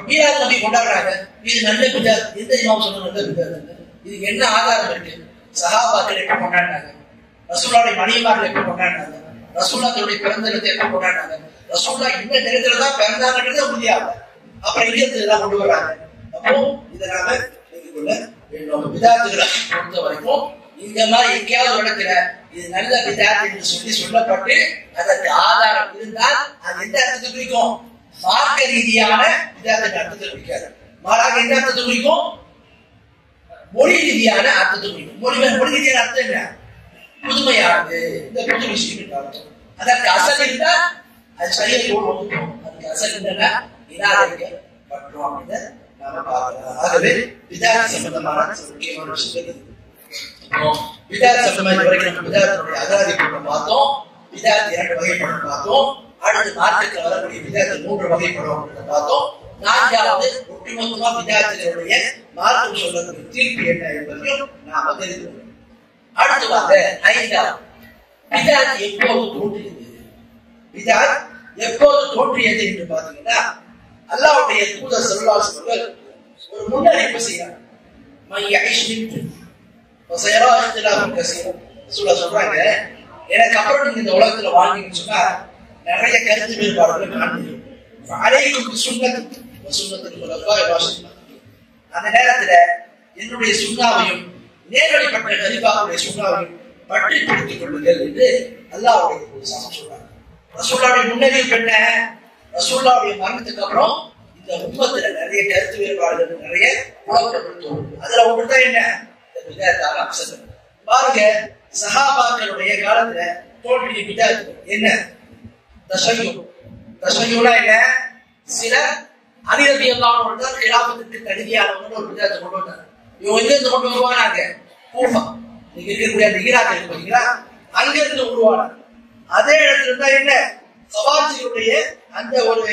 மீலாது நபி கொண்டாடுறாங்க, இது நல்ல பிதாத். எந்த இமாம் சொன்ன நல்ல பிதாத்? இது என்ன ஆதாரம் இருக்கு? சஹாபாக்கள் எப்ப கொண்டாடினாங்க? ரசூலுல்லாஹ்வுடைய மனைவிமார்கள் எப்ப கொண்டாடினாங்க? ரசூலுல்லாஹ்வுடைய பிறந்த தினத்தை எப்ப கொண்டாடினாங்க? ரசூலுல்லாஹ் இந்த நேரத்துல தான் பிறந்தாங்கன்றது உறுதியாகல. அப்புறம் இங்க இதெல்லாம் கொண்டு வர்றாங்க. அப்போ இதை நாம தெரிஞ்சுக்கொள்ள வேண்டும். பிதாத்துகளை பொறுத்த வரைக்கும் இந்த மாதிரி எங்கேயாவது இடத்துல இது நல்ல பிதாத் என்று சொல்லப்பட்டு அதற்கு ஆதாரம் இருந்தால் அது எந்த அர்த்தத்தை குறிக்கும்? மார்க்க ரீதியான பிதாத்தின் அர்த்தத்தை குறிக்காது. மாறாக எந்த அர்த்தத்தை குறிக்கும்? மொழி ரீதியான அர்த்தத்தை குறிக்கும். மொழி ரீதியான அர்த்தம் என்ன? புதுமையானது, இந்த புது விஷயம் அர்த்தம். அதற்கு அசல் இருந்தால் அது சரியாக ஒதுக்கும். அதுக்கு அசல் இல்லைன்னா நிராகரிக்கப்பட்டோம் அப்படின்னு நாம பார்க்கலாம். ஆகவே பிதாத் சம்பந்தமான முக்கியமான விஷயங்கள் பிதாத் சம்பந்தமான வரைக்கும் நம்ம பிதாத்தினுடைய அகராதிகளை பார்த்தோம். பிதாத் 2 வகைப்படும் பார்த்தோம். அடுத்து மார்க்கத்தில் வரக்கூடிய பிதாத் 3 வகைப்படும் பார்த்தோம். 4வது ஒட்டுமொத்தமா பிதாத்தினுடைய மார்க்கம் சொல்லக்கூடிய தீர்ப்பு என்ன என்பதையும் நாம தெரிந்து கொள்வோம். அடுத்ததாக 5வது பிதாத் எப்போது தோன்றியது? பிதாத் எப்போது தோன்றியது என்று பார்த்தீங்கன்னா, அல்லாஹ்வுடைய தூதர் ஸல்லல்லாஹு அலைஹி வஸல்லம் ஒரு முன்னறிவிப்பு செய்யறாங்க. சொல்றாங்க, எனக்கு அப்புறம் நீங்க இந்த உலகத்துல வாழ்ந்தீங்கன்னு சொன்னா நிறைய கருத்து வேறுபாடுகளை காண்பீங்க. அந்த நேரத்துல என்னுடைய சுண்ணாவையும் நேரடிப்பட்ட கலிஃபாவுடைய சுண்ணாவையும் பற்றி பிடித்துக் கொள்ளுங்கள் என்று அல்லாஹ்வுடைய சொல்றாங்க. ரசூலுல்லாஹ்வுடைய முன்னறிவிப்பு என்ன? ரசூலுல்லாஹ்வுடைய மரணத்துக்கு அப்புறம் இந்த உம்மத்துல நிறைய கருத்து வேறுபாடுகள், நிறைய குழப்பங்கள் தோன்றும். அதுல ஒன்றுதான் என்ன? பிதாத்தான அம்சங்கள். பாருங்க, சஹாபாக்களுடைய காலத்துல தோன்றிய பிதாத் என்ன? தஷய்யுனா என்ன? சில அலி ரலியல்லாஹு அன்ஹு தான் கிலாஃபத்துக்கு தகுதியானவங்க ஒரு பிதாத்தை கொண்டு வந்தாங்க. இவங்க எங்க இருந்து கொண்டு வருவாங்க? கூஃபா, நீங்க இருக்கக்கூடிய அந்த ஈராக் இருக்கு பாத்தீங்களா, அங்க இருந்து உருவானாங்க. அதே இடத்துல இருந்தா என்ன? சவாஜியுடைய அந்த ஒரு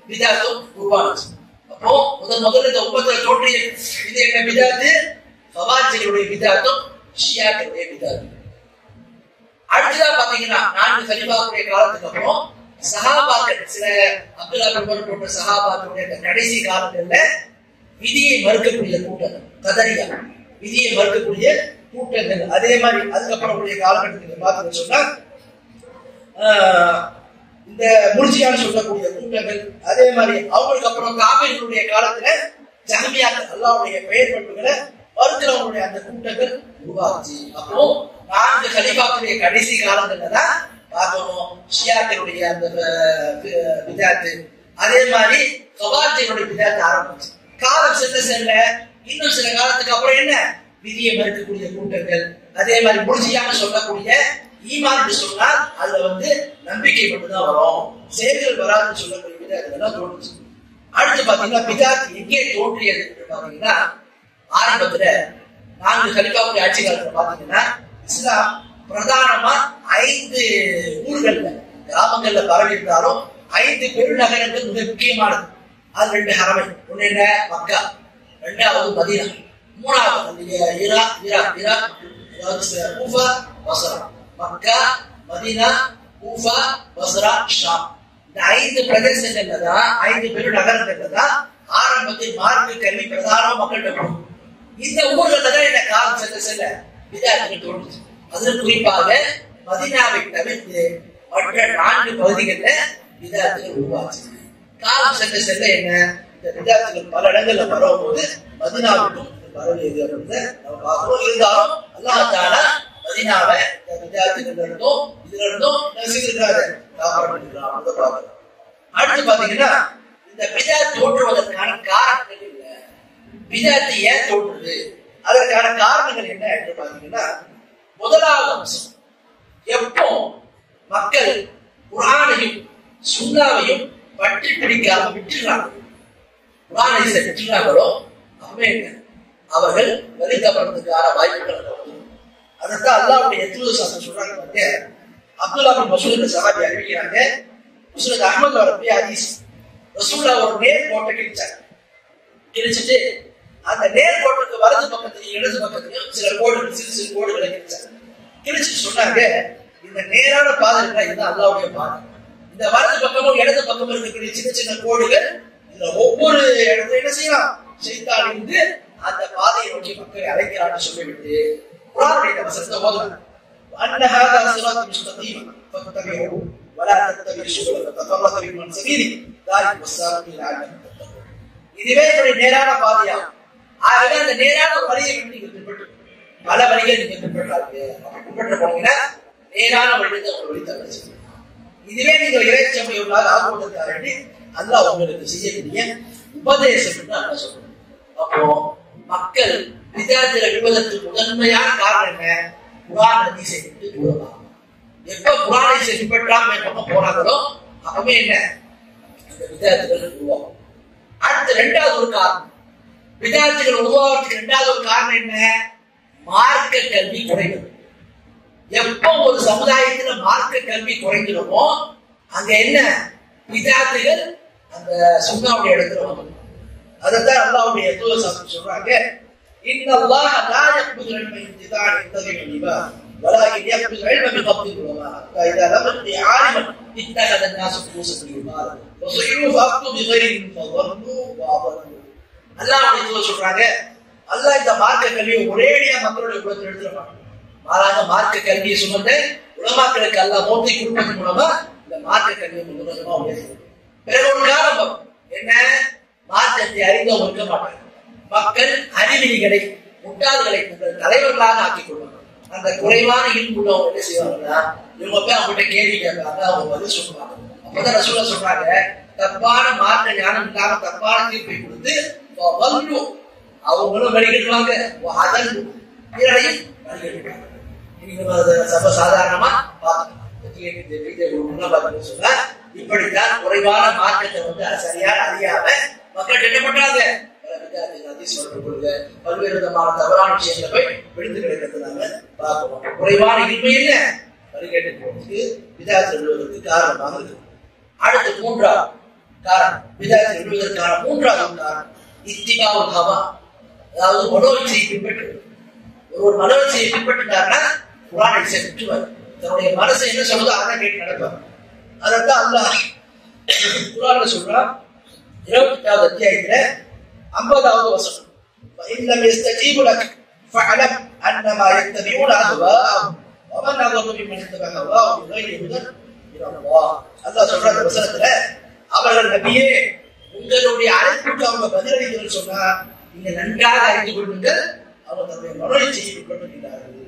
பிதாத்தும் உருவானுச்சு. அப்போ முதல்ல இந்த உம்மத்துல தோன்றிய இது என்ன பிதாத்து? சவாஜியுடைய பிதாத்தும் ஷியாக்களுடைய பிதாத்தும். அடுத்ததா பாத்தீங்கன்னா 4 கலிஃபாக்களுடைய காலத்துக்கு அப்புறம் சஹாபாக்கள், சில அப்துல்லா பின் உமர் போன்ற சஹாபாக்களுடைய கடைசி காலங்கள்ல விதியை மறுக்கக்கூடிய கூட்டங்கள், கதரியா விதியை மறுக்கக்கூடிய கூட்டங்கள். அதே மாதிரி அதுக்கப்புறம் உடைய காலகட்டத்தில் பார்த்தீங்கன்னு சொன்னா இந்த முர்ஜியான்னு சொல்லக்கூடிய கூட்டங்கள். அதே மாதிரி அவங்களுக்கு அப்புறம் காபிர்களுடைய காலத்துல ஜஹ்மியாக்கள், அல்லாஹ்வுடைய பெயர் பண்புகளை மறுக்கிறவங்களுடைய அந்த கூட்டங்கள் உருவாச்சு. அப்போ 4 கலிஃபாக்களுடைய கடைசி காலங்கள்ல தான் பார்க்கணும் ஷியாக்களுடைய அந்த பிதாத்து, அதே மாதிரி கவார்ஜிகளுடைய பிதாத்து ஆரம்பிச்சு. காலம் செல்ல இன்னும் சில காலத்துக்கு அப்புறம் என்ன? விதியை மறுக்கக்கூடிய கூட்டங்கள். அதே மாதிரி முர்ஜியான்னு சொல்லக்கூடிய ஈமான் சொன்னால் அதுல நம்பிக்கை மட்டும்தான் வரும், செயல்கள் வராதுன்னு சொல்லக்கூடிய பிதாத்துலாம் தோன்றுச்சு. அடுத்து பாத்தீங்கன்னா பிதாத் எங்கே தோன்றியது பாத்தீங்கன்னா, ஆரம்பத்துல 4 கலிஃபாவுடைய ஆட்சி காலத்துல பாத்தீங்கன்னா இஸ்லாம் பிரதானமா 5 ஊர்கள்ல, கிராமங்கள்ல பரவி இருந்தாலும் 5 பெருநகரங்கள் மிக முக்கியமானது. அது 2 ஹரமை. ஒண்ணு என்ன? மக்கா, 2வது மதீனா, 3வது ஈராக் கூஃபா பஸ்ரா. மக்கா, மதீனா, கூஃபா, பஸ்ரா, ஷாம். இந்த 5 பிரதேசங்கள்ல தான், 5 பெருநகரங்கள்ல தான் ஆரம்பத்தில் மார்க்க கல்வி பிரதான மக்கள்கிட்ட போகும். இந்த ஊர்கள்ல தான் இந்த காலம் செல்ல பிதாத்துகள் தோன்றுச்சு. அதில் குறிப்பாக மதீனாவை தவிர்த்து மற்ற 4 பகுதிகளில் பிதாத்துகள் உருவாச்சு. காலம் செல்ல என்ன? இந்த பிதாத்துகள் பல இடங்கள்ல பரவும் மதீனாவுக்கும் பரவியது அப்படின்னு நம்ம பார்க்கிறோம். இருந்தாலும் அல்லாஹ் தஆலா மதீனாவை இந்த பிதாத்துகள் இருந்தும் இதுல இருந்தும் காப்பாற்றிருக்கிறார். அடுத்து பாத்தீங்கன்னா இந்த பிதாத் தோற்றுவதற்கான காரணங்கள் என்ன? பிதாத்து ஏன் தோன்றுது? அதற்கான காரணங்கள் என்ன என்று பாத்தீங்கன்னா, முதலாவது அம்சம், எப்போ மக்கள் குர்ஆனையும் சுன்னாவையும் பற்றி பிடிக்காம விட்டுறாங்க, குர்ஆனை விட்டுறாங்களோ அவர்கள் வலிக்கப்படுறதுக்கான வாய்ப்புகள். அதைத்தான் அல்லாஹ்வுடைய தூதர் சொல்றாங்க. அப்துல்லா பின் மஸ்ஊத் சஹாபி அறிவிக்கிறாங்க, முஸ்னத் அஹ்மத் வரக்கூடிய ஹதீஸ், ரசூலுல்லாஹ் ஒரு நேர் கோட்டை கிழிச்சாங்க. கிழிச்சிட்டு அந்த நேர் கோட்டுக்கு வலது பக்கத்துலயும் இடது பக்கத்துலயும் சில கோடுகள், சிறு கோடுகளை கிழிச்சாங்க. கிழிச்சிட்டு சொன்னாங்க, இந்த நேரான பாதை இருக்கா, இதுதான் அல்லாஹ்வுடைய பாதை. இந்த வலது பக்கமும் இடது பக்கமும் இருக்கக்கூடிய சின்ன சின்ன கோடுகள், இதுல ஒவ்வொரு ஒவ்வொரு இடத்துல என்ன செய்யலாம், ஷைத்தான் இருந்து அந்த பாதையை நோக்கி மக்களை அழைக்கிறான்னு சொல்லிவிட்டு குர்ஆனுடைய வசனத்தை ஓதுறாங்க. அன்ன ஹாதா ஸிராத்துல் முஸ்தகீம் ஃபத்தபிஊ வலா தத்தபிஉ ஸுபுல ஃபதஃபரக பிக்கும் அன் ஸபீலி ذلك வஸாக்கும் லஅல்லக்கும் தத்தகூன். இதுவே ஒரு நேரான பாதையா. ஆகவே அந்த நேரான வழியை விட்டு நீங்கள் பின்பற்று. பல வழிகள் நீங்கள் பின்பற்ற போனீங்கன்னா நேரான வழியை ஒரு வழி தவறு. இதுவே நீங்கள் இறைச்சமை உள்ளாக ஆகுவதற்காக அல்லாஹ் உங்களுக்கு செய்யக்கூடிய உபதேசம் என்று அல்லாஹ் சொல்றார். அப்போ மக்கள் விதாத்துல விடுவதற்கு முதன்மையான காரணம் என்ன? குர்ஆன் ஹதீஸை விட்டு தூரமாக. எப்ப குர்ஆன் ஹதீஸை பின்பற்றாம எப்ப போறாங்களோ அப்பவே என்ன அந்த விதாத்துகள் உருவாகும். அடுத்து இரண்டாவது ஒரு காரணம், விதாத்துகள் உருவாவதற்கு இரண்டாவது ஒரு காரணம் என்ன? மார்க்க கல்வி குறைவது. எப்போ ஒரு சமுதாயத்துல மார்க்க கல்வி குறைஞ்சிருமோ அங்க என்ன விதாத்துகள் அந்த சுன்னாவுடைய இடத்துல வந்து. அதான் அல்லாஹ்வுடைய தூதர் சொல்றாங்க, இன்னல்லாஹ லா யக்புல் இல்ம இன்திதாஅ இன்தஹில் லிபா வலாகின் யக்புல் இல்ம பிகப்தில் உலமா இதா லம் யக்தி ஆலிமன் இத்தகத الناس ரூஸல் யுபால் வஸையு ஃபக்து பிகைரி ஃபظنوا வஅظنوا. அல்லாஹ்வுடைய தூதர் சொல்றாங்க, அல்லாஹ் இந்த மார்க்க கல்வியை ஒரேடியா மக்களுடைய உள்ளத்துல எடுத்துறான். மாறாக மார்க்க கல்வியை சுமந்த உலமாக்களுக்கு அல்லாஹ் மோத்தி கொடுப்பதன் மூலமா இந்த மார்க்க கல்வியை முழுவதுமா உயர்த்தும். பிறகு ஒரு காரணம் என்ன? மார்க்கத்தை அறிந்தவங்க இருக்க மாட்டாங்க. மக்கள் அறிவிலிகளை முட்டாள்களை தங்கள் தலைவர்களாக ஆக்கிக் கொள்வாங்க. அந்த குறைவான இன்புள்ளவங்க என்ன செய்வாங்கன்னா இவங்க போய் அவங்ககிட்ட கேள்வி கேட்பாங்க, அவங்க பதில் சொல்லுவாங்க. அப்பதான் ரசூலுல்லாஹ் சொல்றாங்க, தப்பான மார்க்க ஞானம் இல்லாம தப்பான தீர்ப்பை கொடுத்து அவங்களும் வழிகட்டுவாங்க, பிறரையும் வழிகட்டுவாங்க. சர்வசாதாரணமா சொன்னா இப்படித்தான் குறைவான மார்க்கத்தை சரியான அறியாம மக்கள் என்ன பண்றாங்க, பல்வேறு விதமான தவறான விஷயங்களை போய் விழுந்து கிடைக்கிறதுனால பார்க்கணும். குறைவான இன்மை என்ன வழிகட்டு போவதற்கு விதாயத்தில் விழுவதற்கு காரணமாக இருக்கு. அடுத்து மூன்றாவது காரணம், விதாயத்தில் விழுவதற்கான மூன்றாவது காரணம் இத்திபாவுல் ஹவா, அதாவது மனோச்சையை பின்பற்று. ஒரு மனோச்சையை பின்பற்றினார்னா குர்ஆனை விட்டுவார். தன்னுடைய மனசை என்ன சொல்லுதோ அதான் கேட்டு நடப்பார். அதான் அல்லாஹ் குர்ஆன்ல சொல்றான் 28வது அத்தியாயத்துல 50வது வசனம், இன்னம் யஸ்தஜீபு லக் ஃபஅலம் அன்னமா யத்தபிஊன அஹ்வாஅஹும் வமன் அضل ممن اتبع هواه بغير هدى من الله. அல்லாஹ் சொல்ற அந்த வசனத்துல அவர்கள் நபியே உங்களுடைய அழைப்புக்கு அவங்க பதிலளிக்கணும்னு சொன்னா நீங்க நன்றாக அறிந்து கொள்ளுங்கள், அவர் தன்னுடைய மனோச்சையை பின்பற்றுகிறார்கள்.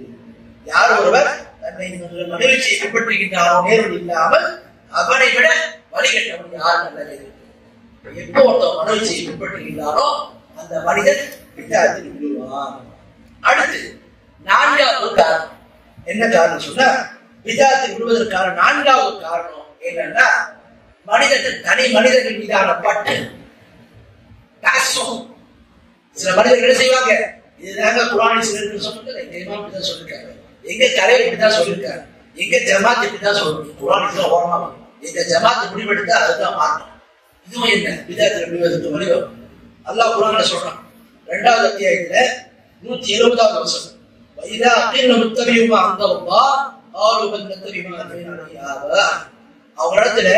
யார் ஒருவர் தன்னை மனோச்சையை பின்பற்றுகின்றாரோ நேரில் இல்லாமல் அவனை விட வழிகட்டவன் யார் நல்லது. எப்போ ஒருத்தர் மனோச்சையை பின்பற்றுகின்றாரோ அந்த மனிதன் விதாத்தில் விழுவான். அடுத்து நான்காவது காரணம் என்ன காரணம் சொன்னா, விதாத்தில் விழுவதற்கான நான்காவது காரணம் என்னன்னா மனிதன் தனி மனிதர்கள் மீதான பற்று. சில மனிதர்கள் என்ன செய்வாங்க, இதுதாங்க குர்ஆனில் சிலருக்கு சொன்னது, எங்க இமாம் இப்படிதான் சொல்லிருக்காங்க, எங்க தலைவர் இப்படிதான் சொல்லிருக்காரு, எங்க ஜமாத் இப்படிதான் சொல்லுங்க, குர்ஆனில் ஓரமா எங்க ஜமாத் முடிவெடுத்தா அதுதான் மாற்றம். இதுவும் என்ன விதாத்தில் விழுவதற்கு வழிவரும். அல்லாஹ் குர்ஆன்ல சொல்றான் 2வது அத்தியாயத்துல 170வது வசனம், வைதா அகில் முத்தபியுமா அந்தல்லாஹ் ஆலு பன்னத்தபியுமா அன்ஹா. அவங்க இடத்துல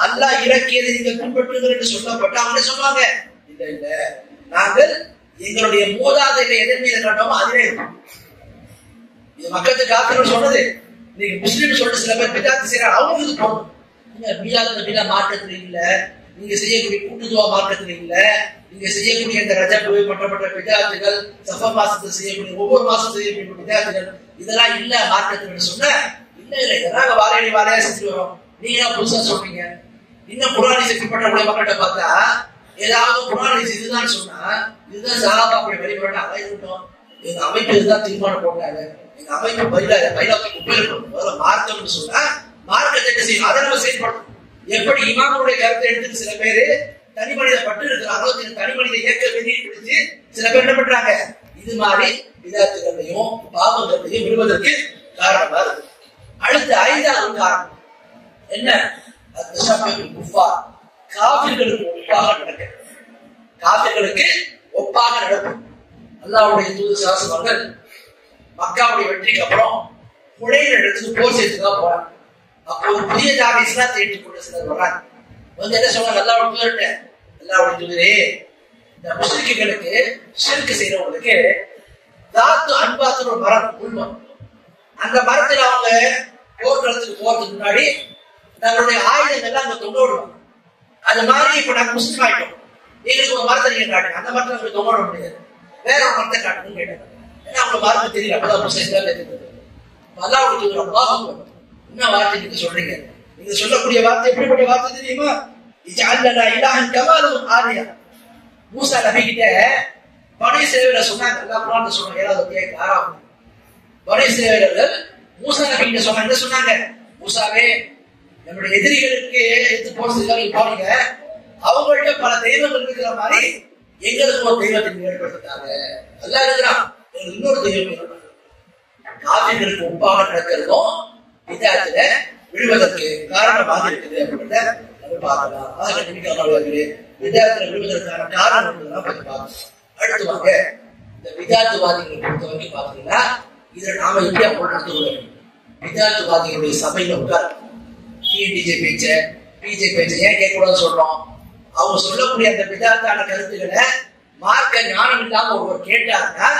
அல்லாஹ் இறக்கியதை நீங்க பின்பற்றுங்கள் என்று சொல்லப்பட்ட அவங்க சொல்லுவாங்க, இல்ல இல்ல நாங்கள் எங்களுடைய மூதாதைகளை எதன் மீது கண்டோமோ அதிலே இருக்கும். இது மக்களுக்கு காப்பிர்கள் சொன்னது. நீங்க முஸ்லீம் சொல்லிட்டு சில பேர் பிதாத்து செய்யறாங்க, அவங்களுக்கு போகணும். நீங்க மார்க்கத்துல இல்ல, நீங்க செய்யக்கூடிய கூட்டுதுவா மார்க்கத்துல இல்ல, நீங்க செய்யக்கூடிய இந்த ரஜப் மற்றப்பட்ட பிதாத்துகள், சஃபர் மாசத்துல செய்யக்கூடிய ஒவ்வொரு மாசம் செய்யக்கூடிய பிதாத்துகள் இதெல்லாம் இல்ல மார்க்கத்துல சொன்ன, இல்ல இல்ல இதெல்லாம் வாழையா செஞ்சு வரோம், நீங்க புதுசா சொல்றீங்க. இன்னும் குர்ஆனை பின்பற்றக்கூடிய மக்கள்கிட்ட பார்த்தா ஏதாவது குர்ஆனை இதுதான் சொன்னா இதுதான் சஹாபாக்கள் வழிபட அழைக்கட்டும், எங்க அமைப்பு இதுதான் தீர்மானம் போட்டாங்க, எங்க அமைப்பு பைலாவுக்கு உபயோகம் மார்க்கம்னு சொன்னா மார்க்கத்தை என்ன செய்யும், அதை நம்ம செயல்படுத்தணும். எப்படி இமாமுடைய கருத்தை எடுத்துட்டு சில பேரு தனி மனித பட்டு இருக்கிறாங்களோ தனி மனித இயக்க வெளியே பிடிச்சு சில பேர் என்ன பண்றாங்க, இது மாதிரி விதாத்துகளையும் பாவங்களையும் விடுவதற்கு காரணமா இருக்கு. அடுத்து 5வது காரணம் என்ன, காபிர்களுக்கு ஒப்பாக நடக்கும். காபிர்களுக்கு ஒப்பாக நடக்கும். அல்லாஹ்வுடைய தூதர் ஸல்லல்லாஹு அலைஹி வஸல்லம் மக்காவுடைய வெற்றிக்கு அப்புறம் ஹுனைன் இடத்துக்கு போர் செய்யறதுக்காக போறாங்க. அப்போ ஒரு புதிய ஜாதி இஸ்லாத்தை ஏற்றுக்கொண்ட சிலர் வர்றாங்க. வந்து என்ன சொல்றாங்க, அல்லாஹ்வுடைய தூதர்கிட்ட எல்லாம் சொல்லுதே, இந்த முஸ்லிம்களுக்கு ஷிர்க் செய்யறவங்களுக்கு தாத்து அன்பாத்துன்னு ஒரு மரம் உள்மம். அந்த மரத்துல அவங்க போர்க்களத்துக்கு போறதுக்கு முன்னாடி தங்களுடைய ஆயுதங்கள் எல்லாம் அங்க தொங்க விடுவாங்க. அது மாதிரி இப்ப நாங்க முஸ்லிம் ஆயிட்டோம், எங்களுக்கு ஒரு மரத்தை நீங்க காட்டுங்க. அந்த மரத்தை உங்களுக்கு தொங்க விட முடியாது, வேற ஒரு மரத்தை காட்டுன்னு கேட்டாங்க. ஏன்னா அவங்க மரத்தை தெரியல, அப்பதான் முஸ்லிம் தெரிஞ்சது. என்ன வார்த்தை நீங்க சொல்றீங்க? நீங்க சொல்லக்கூடிய வார்த்தை எப்படிப்பட்ட வார்த்தை தெரியுமா? மூசா நபி கிட்ட படை சேவையில சொன்னாங்க, படை சேவையர்கள் மூசா நபி கிட்ட சொன்னாங்க. என்ன சொன்னாங்க? மூசாவே, நம்முடைய எதிரிகளுக்கு எடுத்து போறதுக்காக போறீங்க, அவங்கள்ட்ட பல தெய்வங்கள் இருக்கிற மாதிரி எங்களுக்கு ஒரு தெய்வத்தை ஏற்படுத்தாங்க. அல்லா இருக்கிறான், இன்னொரு தெய்வம் காவிர்களுக்கு ஒப்பாக நடக்கிறதும் விதாத்துல விழுவதற்கு காரணமாக இருக்குது அப்படின்றத நம்ம பார்க்கலாம். விதாத்துல விழுவதற்கான காரணம் பார்க்கலாம். அடுத்து வாங்க, இந்த விதாத்துவாதிகளை பொறுத்த வரைக்கும் பாத்தீங்கன்னா இதை நாம இந்தியா போட்டு விதாத்துவாதிகளுடைய சபையில உட்கார் டிஎன்டிஜே பேச்ச பிஜே பேச்ச ஏன் கேட்கக்கூடாது சொல்றோம்? அவங்க சொல்லக்கூடிய அந்த விதாத்தான கருத்துக்களை மார்க்க ஞானம் இல்லாம ஒருவர் கேட்டாருன்னா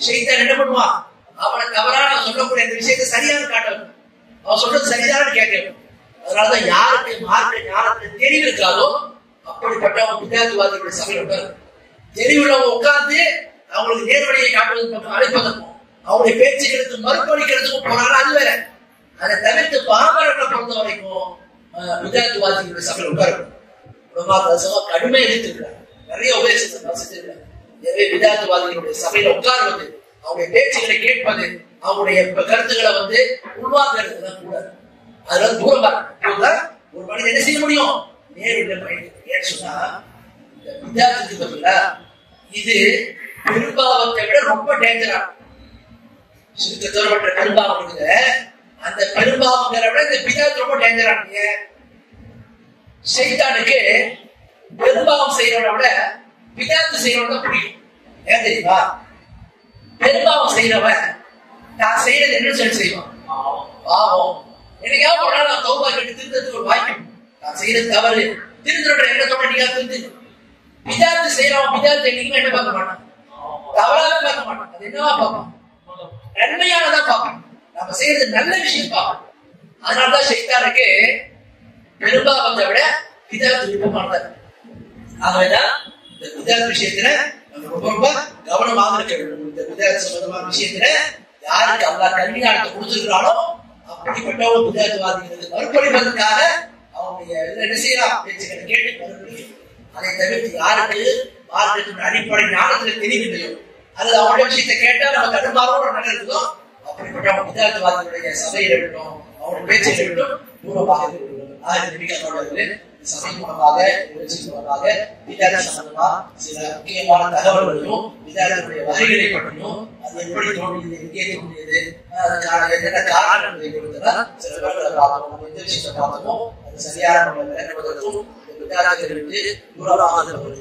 ஷைத்தான் என்ன பண்ணுவான்? அவனை தவறான சொல்லக்கூடிய அந்த விஷயத்தை சரியான காட்டணும், அவன் சொல்றது சரியான கேட்கணும். அதனாலதான் யாருக்கு மார்க்க ஞானத்துல தெளிவு இருக்காதோ அப்படிப்பட்டவங்க விதாத்துவாதிகளுடைய சபையில உட்காரு. தெளிவுள்ளவங்க உட்கார்ந்து அவங்களுக்கு நேர்வழியை காட்டுவதற்கு பக்கம் அழைப்பதற்கும் அவங்களுடைய பேச்சுகளுக்கு மறுப்பளிக்கிறதுக்கும் போறாங்க, அது வேற. அதை தவிர்த்து பாமரத்தை பொறுத்த வரைக்கும் விதாத்துவாதிகளுடைய சபையில் உட்காரணும். கடுமையை எதிர்த்திருக்கிறார், நிறைய உபதேசத்தை. எனவே விதாத்துவாதிகளுடைய சபையில உட்கார்வது, அவங்களுடைய பேச்சுகளை கேட்பது, அவங்களுடைய கருத்துக்களை உள்வாங்கிறது கூடாது. அதனால தூரமா ஒரு மனிதன் என்ன செய்ய முடியும்? நேருடைய பயணத்துக்கு ஏன் சொன்னா இந்த விதாத்துக்கு பதிலா இது பெரும்பாவத்தை விட ரொம்ப டேஞ்சரா சுருக்கத்தோட பெரும்பாவம் இருக்குது. அந்த பெரும்பாவங்கிற விட இந்த விதாத்து ரொம்ப டேஞ்சரானீங்க. ஷைத்தானுக்கு பெரும்பாவம் செய்யறவனை விட விதாத்து செய்யறவன் தான் பிடிக்கும். ஏன் தெரியுமா? பெரும்பாவம் செய்யறவன் நான் செய்யறது என்ன சொல்லி செய்வான், பாவம் எனக்காவது ஒரு நாள் நான் தௌபா கேட்டு திருத்தத்துக்கு ஒரு வாய்ப்பு, நான் செய்யறது தவறு திருத்தோட எண்ணத்தோட நீங்க திருந்து. விதாத்து செய்யறவன் விதாத்து என்னைக்குமே என்ன பார்க்க மாட்டான், தவறாக பார்க்க மாட்டான். அது என்னவா பார்ப்பான்? நன்மையானதான் பார்ப்பான். நம்ம செய்யறது நல்ல விஷயம் பார்ப்போம். அதனாலதான் ஷைத்தானுக்கு பெரும்பாவத்தை விட விதாத்து விருப்பமானது. ஆகவேதான் இந்த விதாத்து விஷயத்துல நம்ம ரொம்ப ரொம்ப கவனமாக இருக்க வேண்டும். இந்த விதாத்து சம்பந்தமான விஷயத்துல யாருக்கு அல்லாஹ் கல்வி ஞானத்தை கொடுத்திருக்கிறானோ அப்படிப்பட்ட ஒரு விதாத்துவாதிகளுக்கு மறுபடிப்பதற்காக அவங்களுடைய என்ன செய்யலாம் பேச்சுக்களை கேட்டு மறுபடியும். அதை தவிர்த்து யாருக்கு மார்க்கத்தின் அடிப்படை ஞானத்துல தெரியவில்லையோ அல்லது அவங்களுடைய விஷயத்தை கேட்டா நம்ம தடுமாறோட நடக்குதோ அப்படிப்பட்ட விதாத்துவாதிகளுடைய சபையில் இருக்கட்டும், அவருடைய பேச்சில் இருக்கட்டும் தூரமாக இருக்கட்டும். சபை மூலமாக விதாத்து சம்பந்தமா சில முக்கியமான தகவல்களையும் விதாத்துடைய வகைகளை பற்றியும் அது எப்படி தோன்றியது, எங்கே தோன்றியது, அதுக்கான என்னென்ன காரணங்களை கொடுத்ததா சில பேர்களை பார்த்தோம். நம்ம எந்த விஷயத்தை பார்த்தோமோ அது சரியான முறையில் விதாத்துகளுக்கு தூரமாக இருக்கும்.